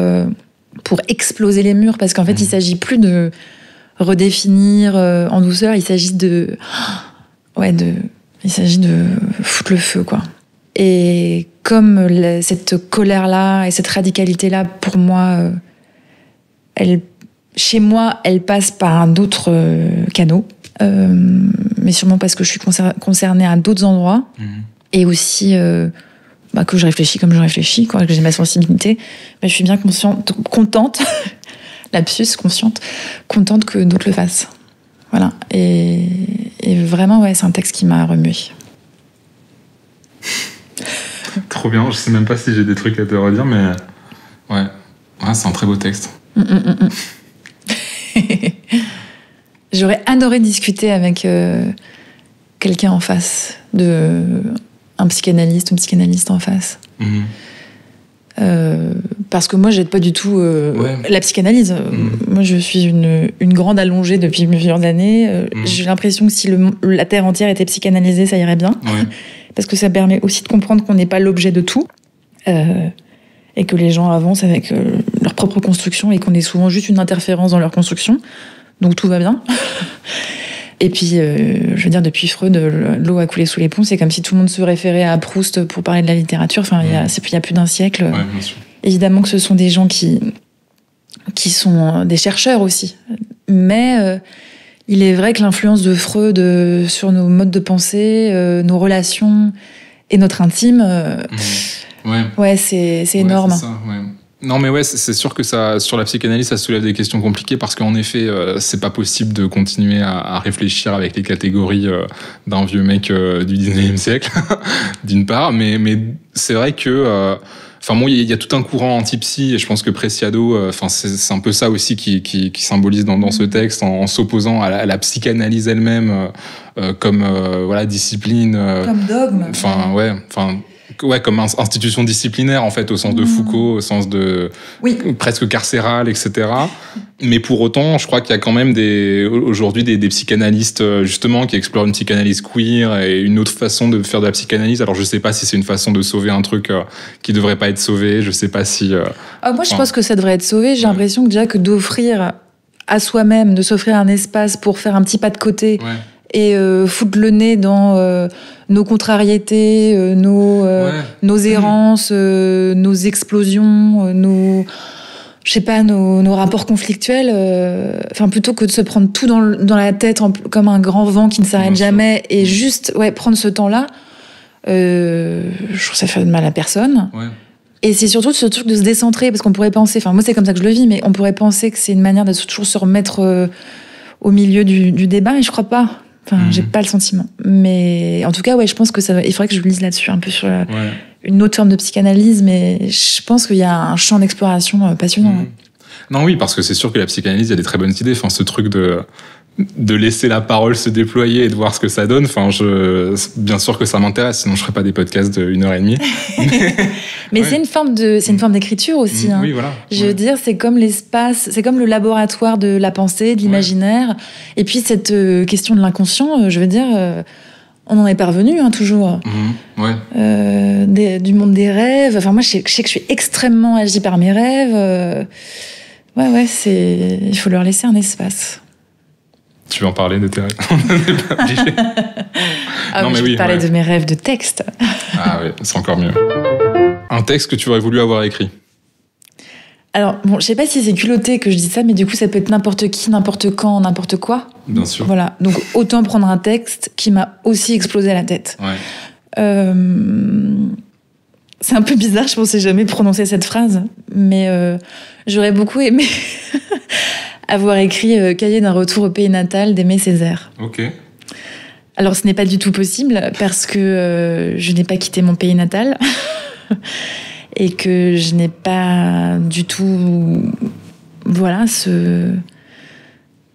exploser les murs, parce qu'en fait, il ne s'agit plus de redéfinir en douceur, il s'agit de foutre le feu, quoi. Et comme cette colère-là et cette radicalité-là, pour moi, chez moi, elle passe par un autre canot, mais sûrement parce que je suis concernée à d'autres endroits, et aussi que je réfléchis comme je réfléchis, quoi, que j'ai ma sensibilité, mais je suis bien contente, lapsus, consciente, contente que d'autres le fassent. Voilà. Et vraiment, c'est un texte qui m'a remué. Trop bien, je sais même pas si j'ai des trucs à te redire, mais ouais, c'est un très beau texte. J'aurais adoré discuter avec quelqu'un en face, un psychanalyste ou une psychanalyste en face. Parce que moi, j'aide pas du tout la psychanalyse. Moi, je suis une grande allongée depuis plusieurs années. J'ai l'impression que si la Terre entière était psychanalysée, ça irait bien. Parce que ça permet aussi de comprendre qu'on n'est pas l'objet de tout. Et que les gens avancent avec leur propre construction et qu'on est souvent juste une interférence dans leur construction. Donc tout va bien. Et puis, je veux dire, depuis Freud, l'eau a coulé sous les ponts. C'est comme si tout le monde se référait à Proust pour parler de la littérature. Enfin, il y a plus d'un siècle. Bien sûr. Évidemment que ce sont des gens qui sont des chercheurs aussi. Mais il est vrai que l'influence de Freud sur nos modes de pensée, nos relations et notre intime, c'est énorme. C'est ça, Non, mais c'est sûr que ça, sur la psychanalyse, ça soulève des questions compliquées parce qu'en effet, c'est pas possible de continuer à réfléchir avec les catégories d'un vieux mec du 19e siècle, d'une part, mais c'est vrai que il y a tout un courant anti-psy, et je pense que Preciado, c'est un peu ça aussi qui symbolise dans ce texte, en s'opposant à la psychanalyse elle-même comme discipline. Comme dogme. Comme institution disciplinaire, en fait, au sens de Foucault, au sens de presque carcéral, etc. Mais pour autant, je crois qu'il y a quand même aujourd'hui des psychanalystes, justement, qui explorent une psychanalyse queer et une autre façon de faire de la psychanalyse. Alors, je sais pas si c'est une façon de sauver un truc qui devrait pas être sauvé. Je sais pas si... moi, je pense que ça devrait être sauvé. J'ai l'impression que déjà que d'offrir à soi-même, de s'offrir un espace pour faire un petit pas de côté et foutre le nez dans nos contrariétés, nos errances, nos explosions, nos rapports conflictuels, plutôt que de se prendre tout dans la tête comme un grand vent qui ne s'arrête jamais, et juste prendre ce temps-là, je trouve que ça fait de mal à personne. Ouais. Et c'est surtout ce truc de se décentrer, parce qu'on pourrait penser, moi c'est comme ça que je le vis, mais on pourrait penser que c'est une manière de toujours se remettre au milieu du débat, et je crois pas. J'ai pas le sentiment. Mais en tout cas, je pense que il faudrait que je lise là-dessus un peu sur une autre forme de psychanalyse, mais je pense qu'il y a un champ d'exploration passionnant. Non, oui, parce que c'est sûr que la psychanalyse, il y a des très bonnes idées. Ce truc de laisser la parole se déployer et de voir ce que ça donne. Bien sûr que ça m'intéresse, sinon je ferais pas des podcasts de 1h30. Mais c'est une forme d'écriture aussi. Oui, voilà. Je veux dire, c'est comme l'espace, c'est comme le laboratoire de la pensée, de l'imaginaire. Ouais. Et puis cette question de l'inconscient, je veux dire, on en est parvenu, toujours. Du monde des rêves. Moi, je sais que je suis extrêmement agie par mes rêves. Il faut leur laisser un espace. Tu veux en parler de tes rêves? On n'est pas obligé. Je vais parler de mes rêves de texte. Ah oui, c'est encore mieux. Un texte que tu aurais voulu avoir écrit? Alors, je sais pas si c'est culotté que je dis ça, mais du coup, ça peut être n'importe qui, n'importe quand, n'importe quoi. Bien sûr. Voilà. Donc, autant prendre un texte qui m'a aussi explosé la tête. Ouais. C'est un peu bizarre, je pensais jamais prononcer cette phrase, mais j'aurais beaucoup aimé avoir écrit Cahier d'un retour au pays natal d'Aimé Césaire. Ok. Alors, ce n'est pas du tout possible parce que je n'ai pas quitté mon pays natal et que je n'ai pas du tout,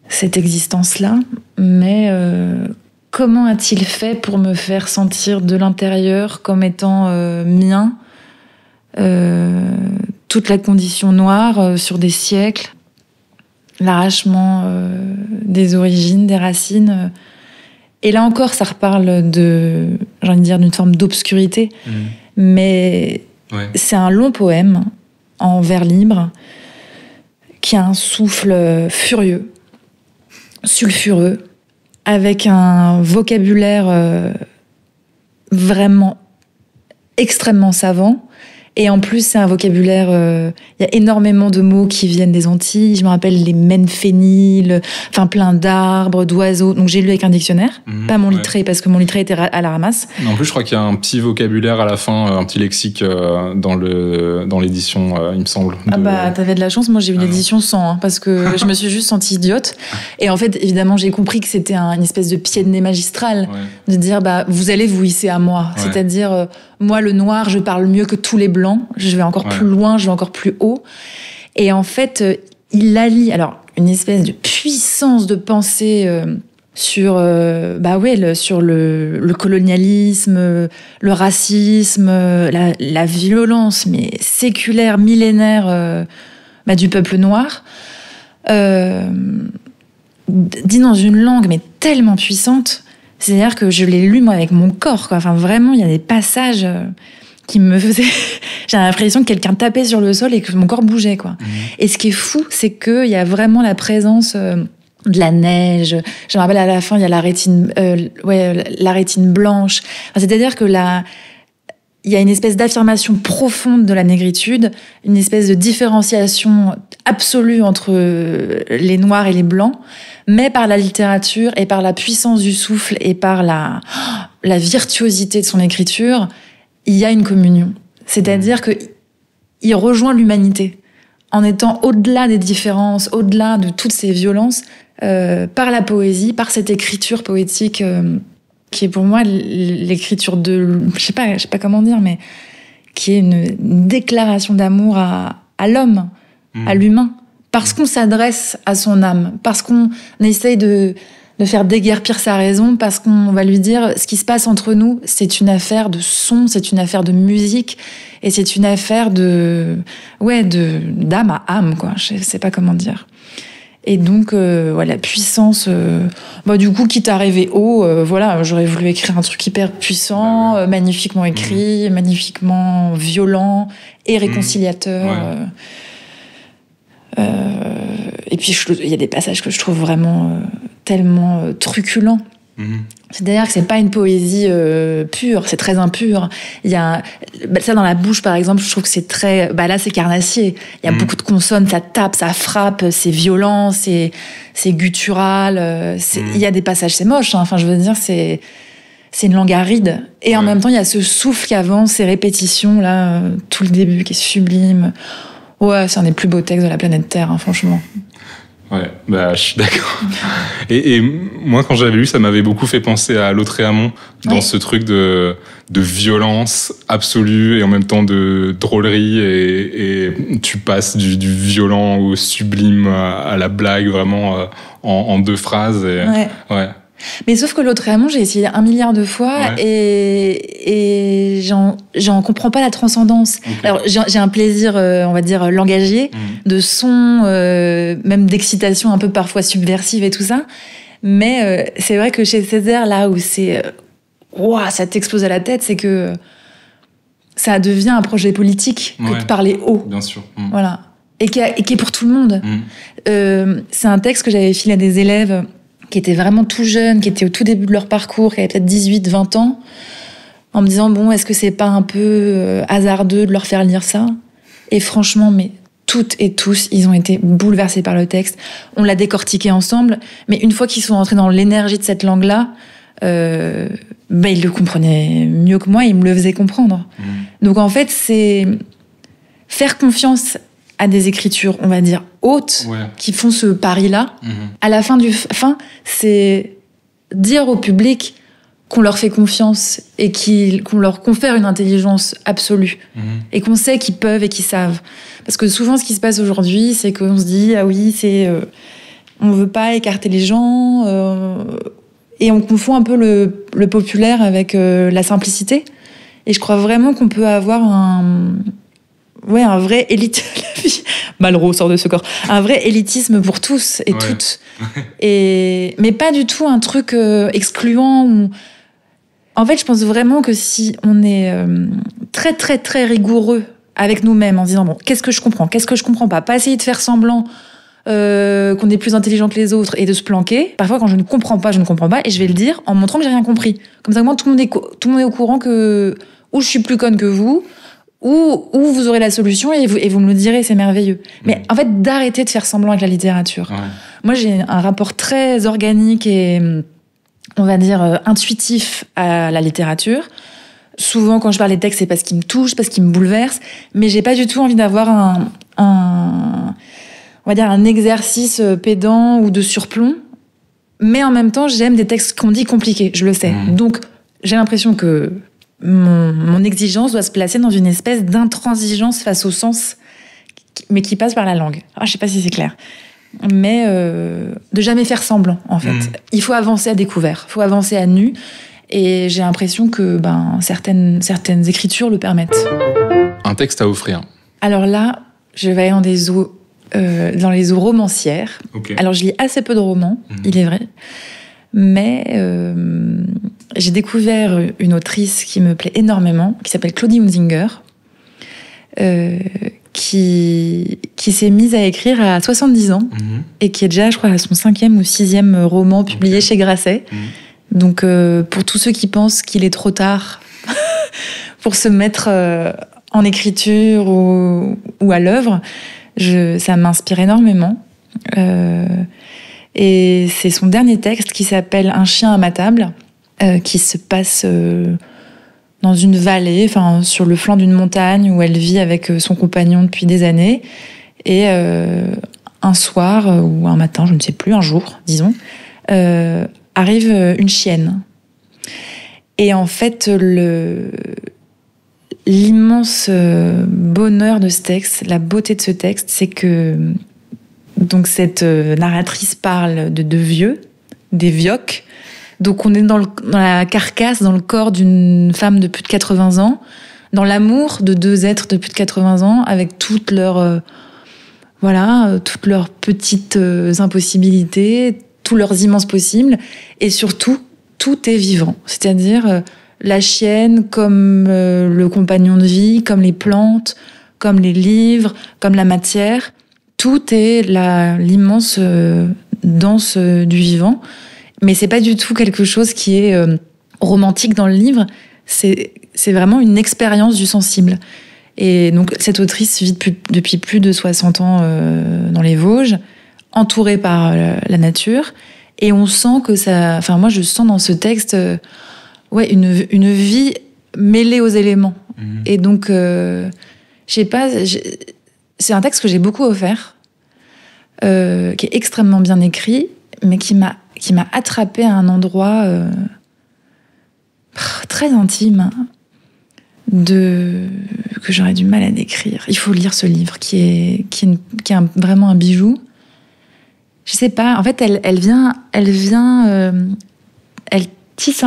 cette existence-là. Mais comment a-t-il fait pour me faire sentir de l'intérieur comme étant mien toute la condition noire sur des siècles, l'arrachement des origines, des racines. Et là encore, ça reparle d'une forme d'obscurité. Mais c'est un long poème en vers libre qui a un souffle furieux, sulfureux, avec un vocabulaire vraiment extrêmement savant. Et en plus, c'est un vocabulaire... y a énormément de mots qui viennent des Antilles. Je me rappelle les menféniles, plein d'arbres, d'oiseaux. Donc j'ai lu avec un dictionnaire, pas mon littré, parce que mon littré était à la ramasse. En plus, je crois qu'il y a un petit vocabulaire à la fin, un petit lexique dans l'édition, il me semble. T'avais de la chance. Moi, j'ai eu une édition sans, parce que je me suis juste sentie idiote. Et en fait, évidemment, j'ai compris que c'était une espèce de pied de nez magistral, de dire, vous allez vous hisser à moi. Ouais. C'est-à-dire, moi, le noir, je parle mieux que tous les blancs. Je vais encore plus loin, je vais encore plus haut. Et en fait, il allie une espèce de puissance de pensée sur le colonialisme, le racisme, la violence, mais séculaire, millénaire du peuple noir, dit dans une langue mais tellement puissante. C'est-à-dire que je l'ai lu moi avec mon corps, quoi. Vraiment, il y a des passages qui me faisaient... J'ai l'impression que quelqu'un tapait sur le sol et que mon corps bougeait, quoi. Et ce qui est fou, c'est qu'il y a vraiment la présence de la neige. Je me rappelle à la fin, il y a la rétine blanche. C'est-à-dire que il y a une espèce d'affirmation profonde de la négritude, une espèce de différenciation absolue entre les noirs et les blancs, mais par la littérature et par la puissance du souffle et par la virtuosité de son écriture, il y a une communion. C'est-à-dire qu'il rejoint l'humanité en étant au-delà des différences, au-delà de toutes ces violences, par la poésie, par cette écriture poétique qui est pour moi l'écriture je sais pas comment dire, mais qui est une déclaration d'amour à l'homme, à l'humain, parce qu'on s'adresse à son âme, parce qu'on essaye de faire déguerpir sa raison, parce qu'on va lui dire ce qui se passe entre nous, c'est une affaire de son, c'est une affaire de musique, et c'est une affaire d'âme à âme, quoi. Je sais pas comment dire. Et donc, la puissance, du coup, quitte à rêver haut, j'aurais voulu écrire un truc hyper puissant, magnifiquement écrit, magnifiquement violent et réconciliateur. Et puis, il y a des passages que je trouve vraiment tellement truculents. C'est-à-dire que c'est pas une poésie pure, c'est très impur. Il y a ça dans la bouche, par exemple, je trouve que c'est très... là, c'est carnassier. Il y a beaucoup de consonnes, ça tape, ça frappe, c'est violent, c'est guttural. Il y a des passages, c'est moche. Hein. Enfin, je veux dire, c'est une langue aride. Et en même temps, il y a ce souffle qui avance, ces répétitions, là, tout le début qui est sublime. Ouais, c'est un des plus beaux textes de la planète Terre, hein, franchement. Ouais, je suis d'accord. Et moi, quand j'avais lu, ça m'avait beaucoup fait penser à Lautréamont, dans ce truc de violence absolue et en même temps de drôlerie, et tu passes du violent au sublime à la blague, vraiment en 2 phrases. Ouais. Mais sauf que Lautréamont, j'ai essayé 1 milliard de fois et j'en comprends pas la transcendance. Okay. Alors j'ai un plaisir, on va dire, langagier, de son, même d'excitation un peu parfois subversive et tout ça. Mais c'est vrai que chez Césaire, là où c'est... ça t'explose à la tête, c'est que ça devient un projet politique que de parler haut. Bien sûr. Voilà. Et qui est pour tout le monde. C'est un texte que j'avais filé à des élèves qui étaient vraiment tout jeunes, qui étaient au tout début de leur parcours, qui avaient peut-être 18, 20 ans, en me disant, est-ce que c'est pas un peu hasardeux de leur faire lire ça ? Et franchement, mais toutes et tous, ils ont été bouleversés par le texte. On l'a décortiqué ensemble, mais une fois qu'ils sont rentrés dans l'énergie de cette langue-là, ils le comprenaient mieux que moi, ils me le faisaient comprendre. Donc en fait, c'est faire confiance à des écritures, on va dire, hautes, qui font ce pari-là. À la fin, c'est dire au public qu'on leur fait confiance et qu'on leur confère une intelligence absolue. Et qu'on sait qu'ils peuvent et qu'ils savent. Parce que souvent, ce qui se passe aujourd'hui, c'est qu'on se dit, on veut pas écarter les gens, et on confond un peu le populaire avec la simplicité. Et je crois vraiment qu'on peut avoir un vrai élitisme. Malraux sort de ce corps. Un vrai élitisme pour tous et toutes. Mais pas du tout un truc excluant. En fait, je pense vraiment que si on est très, très, très rigoureux avec nous-mêmes en se disant, qu'est-ce que je comprends pas essayer de faire semblant qu'on est plus intelligent que les autres et de se planquer. Parfois, quand je ne comprends pas, et je vais le dire en montrant que j'ai rien compris. Comme ça, au moins, tout le monde est au courant que ou je suis plus conne que vous, ou vous aurez la solution et vous me le direz, c'est merveilleux. Mais en fait, d'arrêter de faire semblant avec la littérature. Moi, j'ai un rapport très organique et, on va dire, intuitif à la littérature. Souvent, quand je parle des textes, c'est parce qu'ils me touchent, parce qu'ils me bouleversent, mais j'ai pas du tout envie d'avoir on va dire un exercice pédant ou de surplomb. Mais en même temps, j'aime des textes qu'on dit compliqués, je le sais. Donc, j'ai l'impression que mon exigence doit se placer dans une espèce d'intransigeance face au sens, mais qui passe par la langue. Je sais pas si c'est clair. Mais de jamais faire semblant, en fait. Il faut avancer à découvert, il faut avancer à nu. Et j'ai l'impression que certaines écritures le permettent. Un texte à offrir. Alors là, je vais aller dans les eaux romancières. Alors je lis assez peu de romans, il est vrai. Mais j'ai découvert une autrice qui me plaît énormément, qui s'appelle Claudie Hunzinger, qui s'est mise à écrire à 70 ans et qui est déjà, je crois, à son 5e ou 6e roman publié chez Grasset. Donc, pour tous ceux qui pensent qu'il est trop tard pour se mettre en écriture ou à l'œuvre, ça m'inspire énormément. Et c'est son dernier texte qui s'appelle « Un chien à ma table », qui se passe dans une vallée, sur le flanc d'une montagne où elle vit avec son compagnon depuis des années. Et un soir, ou un matin, je ne sais plus, un jour, disons, arrive une chienne. Et en fait, l'immense bonheur de ce texte, la beauté de ce texte, c'est que donc cette narratrice parle de deux vieux, des vioques. Donc on est dans la carcasse, dans le corps d'une femme de plus de 80 ans, dans l'amour de deux êtres de plus de 80 ans, avec toutes leurs petites impossibilités, tous leurs immenses possibles, et surtout, tout est vivant. C'est-à-dire la chienne, comme le compagnon de vie, comme les plantes, comme les livres, comme la matière. Tout est l'immense danse du vivant. Mais c'est pas du tout quelque chose qui est romantique dans le livre. C'est vraiment une expérience du sensible. Et donc, cette autrice vit depuis plus de 60 ans dans les Vosges, entourée par la nature. Et on sent que ça... Enfin, moi, je sens dans ce texte une vie mêlée aux éléments. Et donc, je sais pas... C'est un texte que j'ai beaucoup offert, qui est extrêmement bien écrit, mais qui m'a attrapée à un endroit très intime, que j'aurais du mal à décrire. Il faut lire ce livre qui est vraiment un bijou. Je sais pas, en fait, elle tisse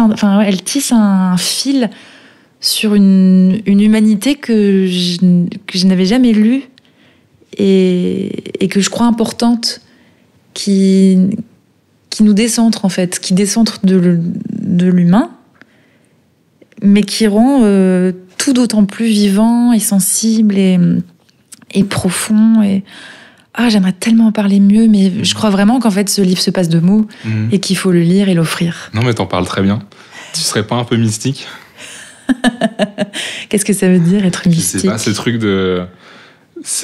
un fil sur une humanité que je n'avais jamais lue et que je crois importante, qui nous décentre, en fait, qui décentre de l'humain, mais qui rend tout d'autant plus vivant et sensible et profond. J'aimerais tellement en parler mieux, mais je crois vraiment qu'en fait, ce livre se passe de mots et qu'il faut le lire et l'offrir. Non, mais t'en parles très bien. Tu serais pas un peu mystique? Qu'est-ce que ça veut dire, être mystique? Je sais pas, ce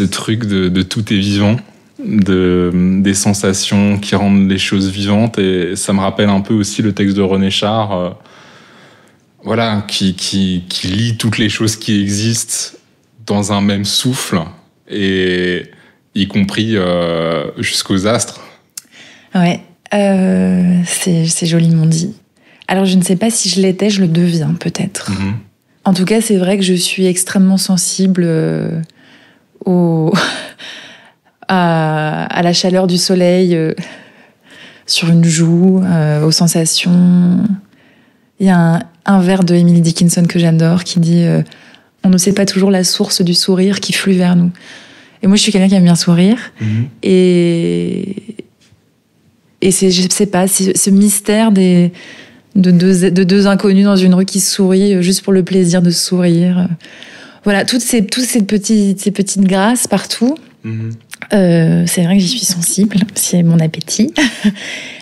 truc de tout est vivant, des sensations qui rendent les choses vivantes, et ça me rappelle un peu aussi le texte de René Char, qui lie toutes les choses qui existent dans un même souffle, et y compris jusqu'aux astres. Ouais, c'est joliment dit. Alors, je ne sais pas si je l'étais, je le deviens peut-être. En tout cas, c'est vrai que je suis extrêmement sensible à la chaleur du soleil sur une joue, aux sensations. Il y a un vers de Emily Dickinson que j'adore qui dit « On ne sait pas toujours la source du sourire qui flue vers nous ». Et moi, je suis quelqu'un qui aime bien sourire. Et je sais pas, ce mystère de deux inconnus dans une rue qui sourient juste pour le plaisir de sourire. Voilà, toutes ces petites grâces partout. C'est vrai que j'y suis sensible, c'est mon appétit.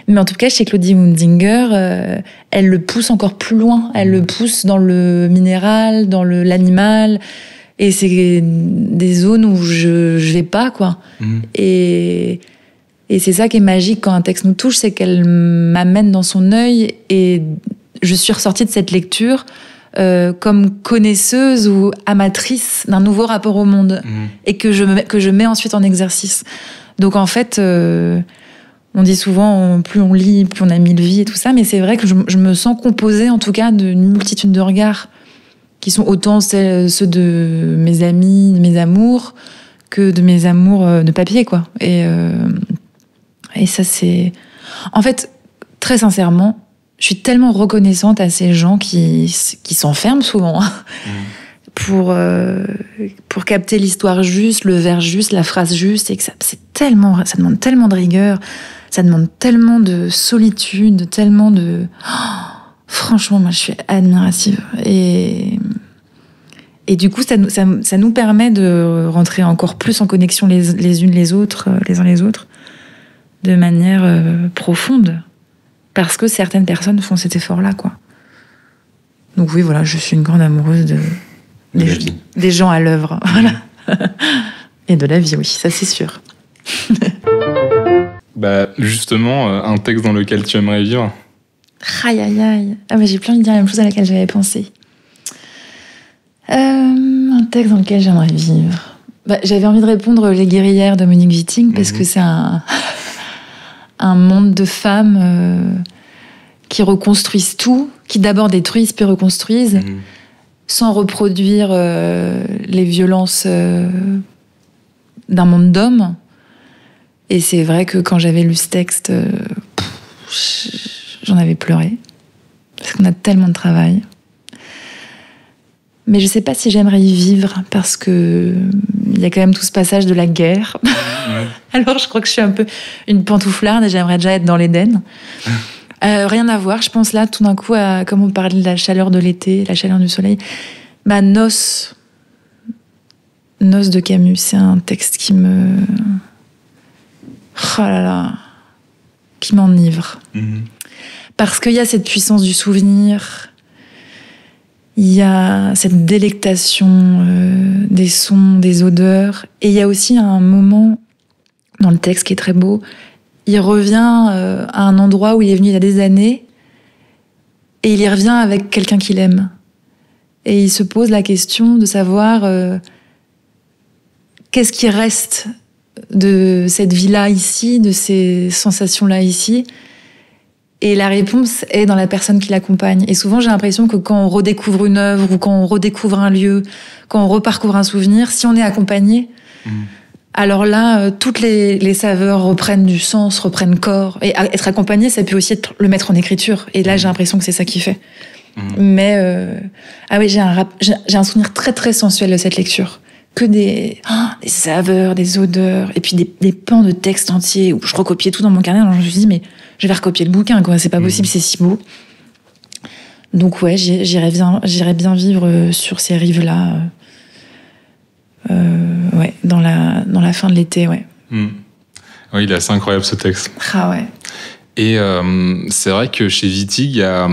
Mais en tout cas, chez Claudie Munzinger, elle le pousse encore plus loin. Elle le pousse dans le minéral, dans l'animal. Et c'est des zones où je vais pas, quoi. Et c'est ça qui est magique quand un texte nous touche, c'est qu'elle m'amène dans son œil, et je suis ressortie de cette lecture comme connaisseuse ou amatrice d'un nouveau rapport au monde, et que je mets ensuite en exercice. Donc en fait, on dit souvent plus on lit, plus on a 1000 vies et tout ça, mais c'est vrai que je me sens composée en tout cas d'une multitude de regards qui sont autant ceux de mes amis, de mes amours, que de mes amours de papier, quoi. Et ça, c'est... En fait, très sincèrement, je suis tellement reconnaissante à ces gens qui s'enferment souvent pour capter l'histoire juste, le vers juste, la phrase juste, et que ça demande tellement de rigueur, ça demande tellement de solitude, tellement de... franchement, moi, je suis admirative. Et du coup, ça nous permet de rentrer encore plus en connexion les uns les autres, de manière profonde. Parce que certaines personnes font cet effort-là, quoi. Donc oui, voilà, je suis une grande amoureuse des gens à l'œuvre. Voilà. Et de la vie, oui, ça c'est sûr. Justement, un texte dans lequel tu aimerais vivre? Aïe, aïe, aïe. J'ai plein de dire la même chose à laquelle j'avais pensé. Un texte dans lequel j'aimerais vivre. J'avais envie de répondre Les Guerrières de Monique Witting, parce que c'est un monde de femmes qui reconstruisent tout, qui d'abord détruisent puis reconstruisent, sans reproduire les violences d'un monde d'hommes. Et c'est vrai que quand j'avais lu ce texte, j'en avais pleuré, parce qu'on a tellement de travail. Mais je sais pas si j'aimerais y vivre, parce que il y a quand même tout ce passage de la guerre. Alors je crois que je suis un peu une pantouflarde et j'aimerais déjà être dans l'Éden. Rien à voir, je pense là tout d'un coup à, comme on parlait de la chaleur de l'été, la chaleur du soleil. Noces de Camus, c'est un texte qui qui m'enivre. Parce qu'il y a cette puissance du souvenir, il y a cette délectation des sons, des odeurs, et il y a aussi un moment dans le texte qui est très beau. Il revient à un endroit où il est venu il y a des années, et il y revient avec quelqu'un qu'il aime. Et il se pose la question de savoir qu'est-ce qui reste de cette vie-là ici, de ces sensations-là ici. Et la réponse est dans la personne qui l'accompagne. Et souvent, j'ai l'impression que quand on redécouvre une œuvre ou quand on redécouvre un lieu, quand on reparcourt un souvenir, si on est accompagné, alors là, toutes les saveurs reprennent du sens, reprennent corps. Et être accompagné, ça peut aussi être le mettre en écriture. Et là, j'ai l'impression que c'est ça qui fait. Mais ah oui, j'ai un souvenir très très sensuel de cette lecture. Que des saveurs, des odeurs, et puis des pans de texte entiers où je recopiais tout dans mon carnet. Alors je me suis dit, mais je vais recopier le bouquin, quoi. C'est pas possible, c'est si beau. Donc ouais, j'irais bien vivre sur ces rives-là. Ouais, dans la fin de l'été, ouais. Oui, il est assez incroyable ce texte. Ah ouais. Et c'est vrai que chez Wittig, il y a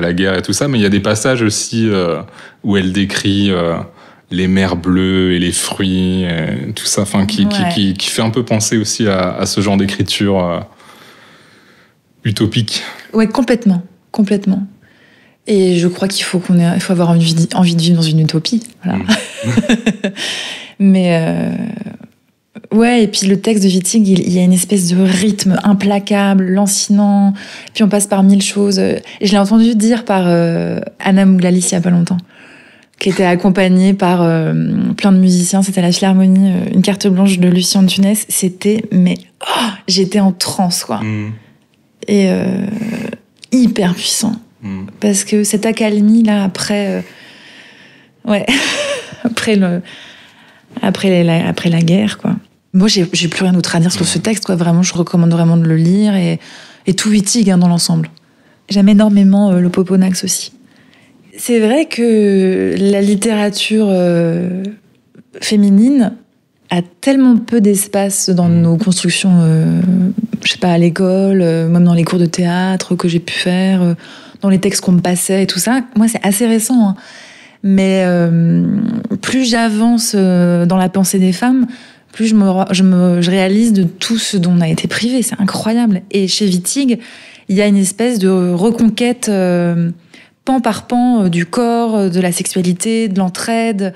la guerre et tout ça, mais il y a des passages aussi où elle décrit les mers bleues et les fruits, et tout ça, enfin qui fait un peu penser aussi à ce genre d'écriture utopique. Ouais, complètement. Et je crois qu'il faut avoir envie de vivre dans une utopie, voilà. Mais ouais, et puis le texte de Wittig, il y a une espèce de rythme implacable, lancinant, puis on passe par mille choses. Et je l'ai entendu dire par Anna Mouglalis il y a pas longtemps, qui était accompagnée par plein de musiciens. C'était à la Philharmonie, une carte blanche de Lucien de Funès. C'était, j'étais en transe, quoi. Et hyper puissant. Parce que cette accalmie, là, après la guerre, quoi. Moi, j'ai plus rien d'autre à dire sur ce texte, quoi. Vraiment, je recommande vraiment de le lire, et tout Wittig, dans l'ensemble. J'aime énormément le Poponax aussi. C'est vrai que la littérature féminine a tellement peu d'espace dans nos constructions, je sais pas, à l'école, même dans les cours de théâtre que j'ai pu faire, dans les textes qu'on me passait et tout ça. Moi, c'est assez récent, hein. Mais plus j'avance dans la pensée des femmes, plus je réalise de tout ce dont on a été privé. C'est incroyable. Et chez Wittig, il y a une espèce de reconquête pan par pan du corps, de la sexualité, de l'entraide,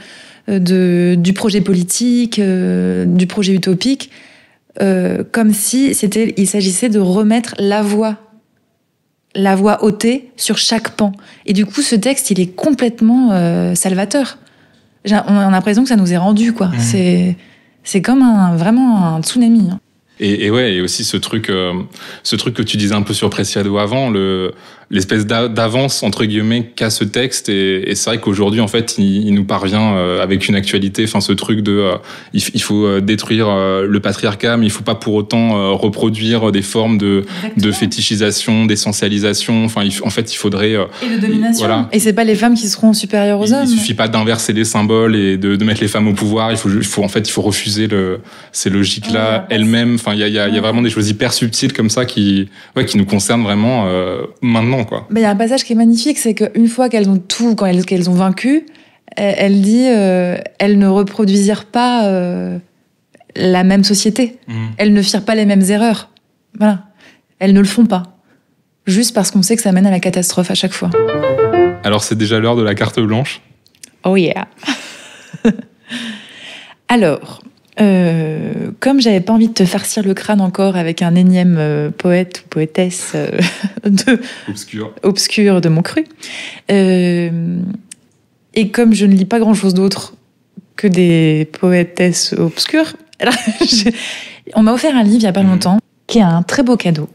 du projet politique, du projet utopique, comme si il s'agissait de remettre la voix ôtée sur chaque pan. Et du coup, ce texte, il est complètement salvateur. On a l'impression que ça nous est rendu, quoi. C'est comme vraiment un tsunami. Et ouais, et aussi ce truc que tu disais un peu sur Preciado avant, l'espèce d'avance entre guillemets qu'a ce texte, et c'est vrai qu'aujourd'hui en fait il nous parvient avec une actualité, enfin ce truc de il faut détruire le patriarcat, mais il faut pas pour autant reproduire des formes de fétichisation, d'essentialisation, enfin en fait il faudrait et de domination. Voilà. Et c'est pas les femmes qui seront supérieures aux hommes. Il suffit pas d'inverser les symboles et de mettre les femmes au pouvoir, il faut refuser ces logiques là elles-mêmes. Enfin, il y a vraiment des choses hyper subtiles comme ça qui nous concernent vraiment maintenant, quoi. Il y a un passage qui est magnifique, c'est qu'une fois qu'elles ont tout, quand qu'elles ont vaincu, elle dit elles ne reproduisirent pas la même société. Elles ne firent pas les mêmes erreurs. Voilà. Elles ne le font pas. Juste parce qu'on sait que ça mène à la catastrophe à chaque fois. Alors, c'est déjà l'heure de la carte blanche. Oh yeah. Alors... comme j'avais pas envie de te farcir le crâne encore avec un énième poète ou poétesse obscur de mon cru, et comme je ne lis pas grand-chose d'autre que des poétesses obscures, alors on m'a offert un livre il y a pas longtemps qui est un très beau cadeau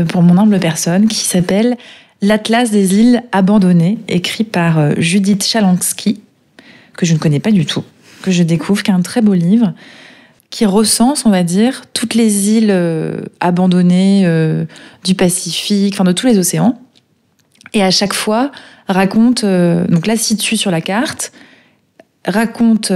pour mon humble personne, qui s'appelle L'Atlas des îles abandonnées, écrit par Judith Chalansky, que je ne connais pas du tout, que je découvre, qui est un très beau livre, qui recense, on va dire, toutes les îles abandonnées du Pacifique, enfin de tous les océans, et à chaque fois raconte, donc la situe sur la carte, raconte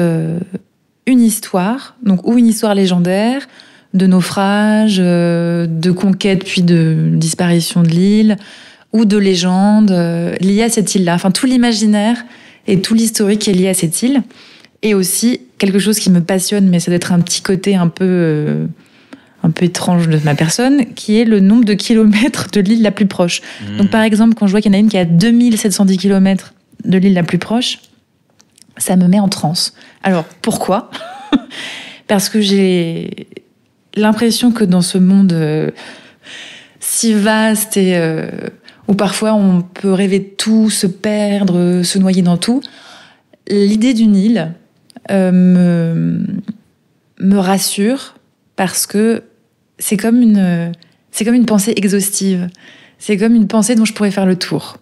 une histoire, donc ou une histoire légendaire, de naufrages, de conquêtes puis de disparition de l'île, ou de légendes liées à cette île-là. Enfin, tout l'imaginaire et tout l'historique est lié à cette île. Et aussi, quelque chose qui me passionne, mais ça doit être un petit côté un peu étrange de ma personne, qui est le nombre de kilomètres de l'île la plus proche. Donc, par exemple, quand je vois qu'il y en a une qui est à 2710 kilomètres de l'île la plus proche, ça me met en transe. Alors, pourquoi ? Parce que j'ai l'impression que dans ce monde si vaste et où parfois on peut rêver de tout, se perdre, se noyer dans tout, l'idée d'une île me rassure parce que c'est comme une pensée exhaustive. C'est comme une pensée dont je pourrais faire le tour.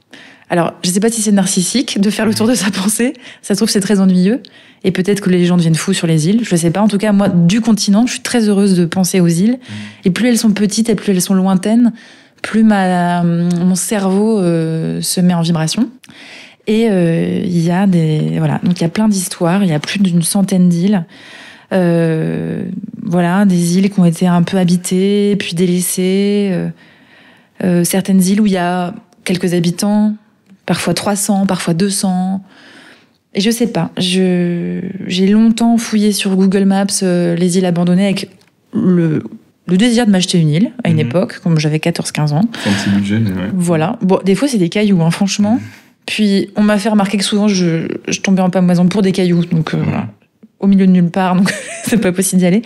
Alors, je ne sais pas si c'est narcissique de faire le tour de sa pensée. Ça se trouve, c'est très ennuyeux. Et peut-être que les gens deviennent fous sur les îles. Je ne sais pas. En tout cas, moi, du continent, je suis très heureuse de penser aux îles. Et plus elles sont petites et plus elles sont lointaines, plus mon cerveau se met en vibration. Et il y a donc il y a plein d'histoires. Il y a plus d'une centaine d'îles. Des îles qui ont été un peu habitées, puis délaissées. Certaines îles où il y a quelques habitants, parfois 300, parfois 200. Et je sais pas, j'ai longtemps fouillé sur Google Maps les îles abandonnées avec le désir de m'acheter une île à une époque, comme j'avais 14-15 ans. Un petit budget, mais ouais. Voilà. Bon, des fois, c'est des cailloux, hein, franchement. Puis, on m'a fait remarquer que souvent, je tombais en pâmoison pour des cailloux. Donc, voilà. Au milieu de nulle part, donc c'est pas possible d'y aller.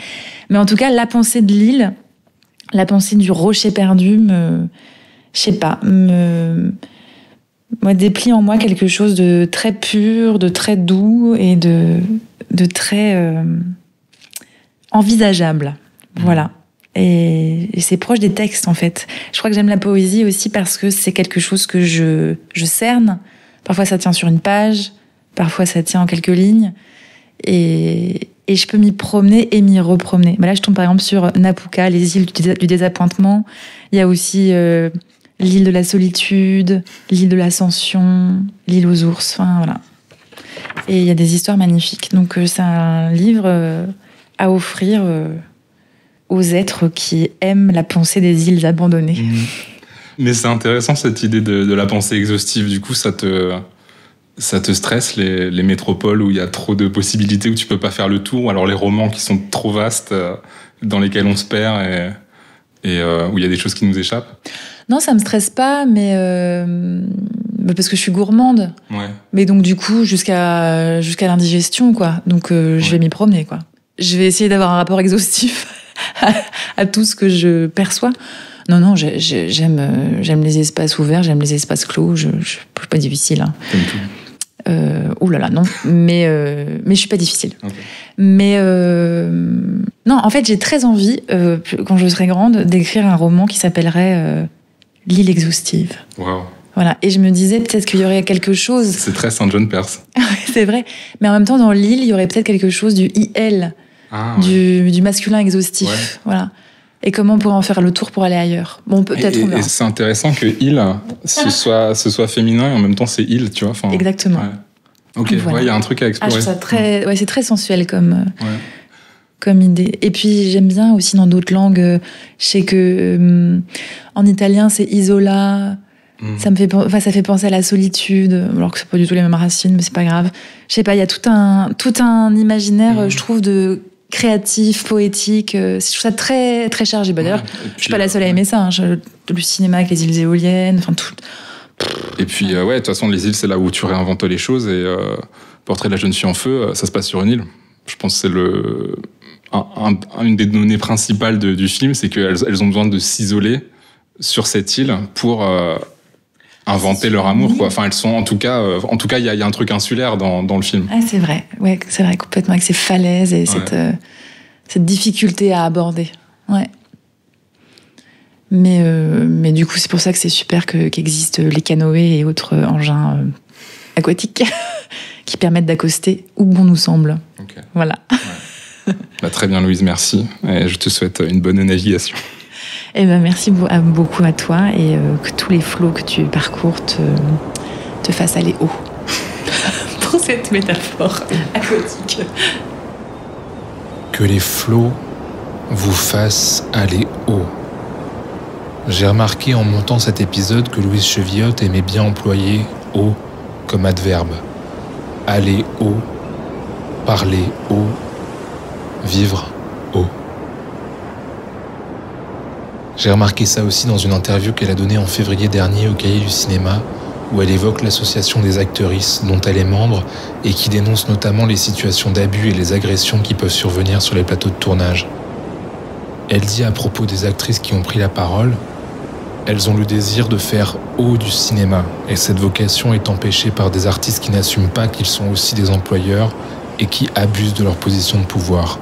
Mais en tout cas, la pensée de l'île, la pensée du rocher perdu déplie en moi quelque chose de très pur, de très doux et de très envisageable. Voilà. Et c'est proche des textes, en fait. Je crois que j'aime la poésie aussi parce que c'est quelque chose que je cerne. Parfois, ça tient sur une page. Parfois, ça tient en quelques lignes. Et je peux m'y promener et m'y repromener. Là, je tombe par exemple sur Napuka, les îles du désappointement. Il y a aussi l'île de la solitude, l'île de l'ascension, l'île aux ours. Enfin, voilà. Et il y a des histoires magnifiques. Donc, c'est un livre à offrir aux êtres qui aiment la pensée des îles abandonnées. Mais c'est intéressant cette idée de la pensée exhaustive. Du coup, ça te stresse, les métropoles où il y a trop de possibilités, où tu peux pas faire le tour, ou alors les romans qui sont trop vastes, dans lesquels on se perd et où il y a des choses qui nous échappent? Non, ça me stresse pas, mais parce que je suis gourmande. Ouais. Mais donc du coup, jusqu'à l'indigestion, quoi. Donc je vais m'y promener, quoi. Je vais essayer d'avoir un rapport exhaustif à tout ce que je perçois. Non, j'aime les espaces ouverts, j'aime les espaces clos. Je suis pas difficile. Hein. Comme tout. Ouh là là, non. Mais je suis pas difficile. Okay. Mais non, en fait, j'ai très envie, quand je serai grande, d'écrire un roman qui s'appellerait L'île exhaustive. Waouh. Voilà. Et je me disais peut-être qu'il y aurait quelque chose. C'est très Saint John Perse. C'est vrai. Mais en même temps, dans l'île, il y aurait peut-être quelque chose du IL, du masculin exhaustif. Ouais. Voilà. Et comment on pourrait en faire le tour pour aller ailleurs? Bon, peut-être on verra. Et c'est intéressant que il ce soit féminin et en même temps c'est il, tu vois. Enfin, exactement. Ouais. Ok, voilà. Il y a un truc à explorer. Je trouve ça très, c'est très sensuel comme idée. Et puis j'aime bien aussi dans d'autres langues. Je sais que en italien c'est isola. Ça fait penser à la solitude, alors que c'est pas du tout les mêmes racines, mais c'est pas grave. Je sais pas, il y a tout un imaginaire, je trouve, de créatif, poétique. Je trouve ça très, très chargé. D'ailleurs, je suis pas la seule à aimer ça. Hein. Le cinéma avec les îles éoliennes, enfin tout. Et puis, de toute façon, les îles, c'est là où tu réinventes les choses. Et Portrait de la jeune fille en feu, ça se passe sur une île. Je pense que c'est une des données principales du film, c'est qu'elles ont besoin de s'isoler sur cette île pour inventer leur amour, quoi. Enfin, elles sont, en tout cas, il y a un truc insulaire dans le film. Ah, c'est vrai. Ouais, c'est vrai, complètement, avec ces falaises et cette difficulté à aborder. Ouais. Mais du coup, c'est pour ça que c'est super qu'existent les canoës et autres engins aquatiques qui permettent d'accoster où bon nous semble. Okay. Voilà. Ouais. Très bien, Louise, merci. Et je te souhaite une bonne navigation. Eh ben, merci beaucoup à toi et que tous les flots que tu parcours te fassent aller haut. Pour cette métaphore aquatique. Que les flots vous fasse aller haut. J'ai remarqué en montant cet épisode que Louise Chevillotte aimait bien employer « haut » comme adverbe. Aller haut, parler haut, vivre haut. J'ai remarqué ça aussi dans une interview qu'elle a donnée en février dernier au Cahier du cinéma, où elle évoque l'association des actrices dont elle est membre et qui dénonce notamment les situations d'abus et les agressions qui peuvent survenir sur les plateaux de tournage. Elle dit à propos des actrices qui ont pris la parole: elles ont le désir de faire haut du cinéma, et cette vocation est empêchée par des artistes qui n'assument pas qu'ils sont aussi des employeurs et qui abusent de leur position de pouvoir.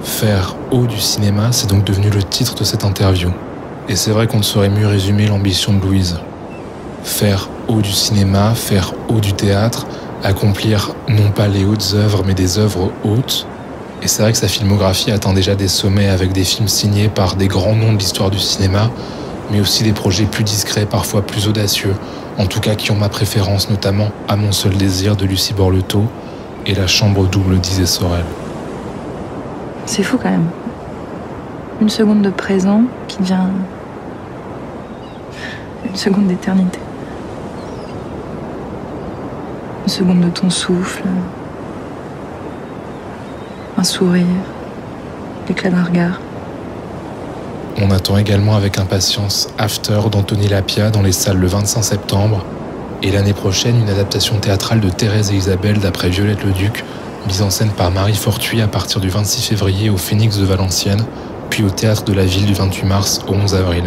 Faire haut du cinéma, c'est donc devenu le titre de cette interview. Et c'est vrai qu'on ne saurait mieux résumer l'ambition de Louise. Faire haut du cinéma, faire haut du théâtre, accomplir non pas les hautes œuvres, mais des œuvres hautes. Et c'est vrai que sa filmographie atteint déjà des sommets avec des films signés par des grands noms de l'histoire du cinéma, mais aussi des projets plus discrets, parfois plus audacieux, en tout cas qui ont ma préférence, notamment À mon seul désir de Lucie Borletot et La chambre double d'Isée Sorel. C'est fou quand même. Une seconde de présent qui devient une seconde d'éternité. Une seconde de ton souffle. Un sourire, l'éclat d'un regard. On attend également avec impatience After d'Anthony Lapia dans les salles le 25 septembre et l'année prochaine une adaptation théâtrale de Thérèse et Isabelle d'après Violette Leduc, mise en scène par Marie Fortuit à partir du 26 février au Phénix de Valenciennes, puis au Théâtre de la Ville du 28 mars au 11 avril.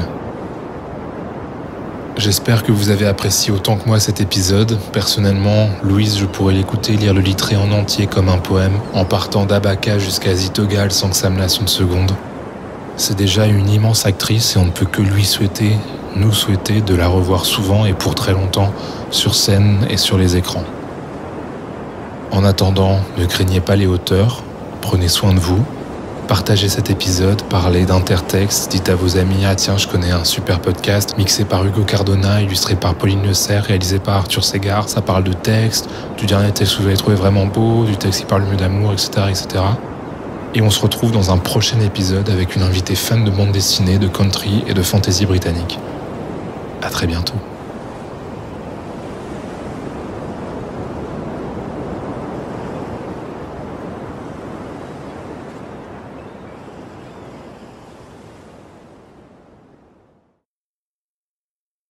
J'espère que vous avez apprécié autant que moi cet épisode. Personnellement, Louise, je pourrais l'écouter lire le Littré en entier comme un poème, en partant d'Abaka jusqu'à Zitogal sans que ça me lasse une seconde. C'est déjà une immense actrice et on ne peut que lui souhaiter, nous souhaiter, de la revoir souvent et pour très longtemps sur scène et sur les écrans. En attendant, ne craignez pas les hauteurs, prenez soin de vous. Partagez cet épisode, parlez d'Intertexte, dites à vos amis « Ah tiens, je connais un super podcast mixé par Hugo Cardona, illustré par Pauline Le Serre, réalisé par Arthur Ségard. Ça parle de texte, du dernier texte que vous avez trouvé vraiment beau, du texte qui parle mieux d'amour, etc., etc. » Et on se retrouve dans un prochain épisode avec une invitée fan de bande dessinée, de country et de fantasy britannique. À très bientôt.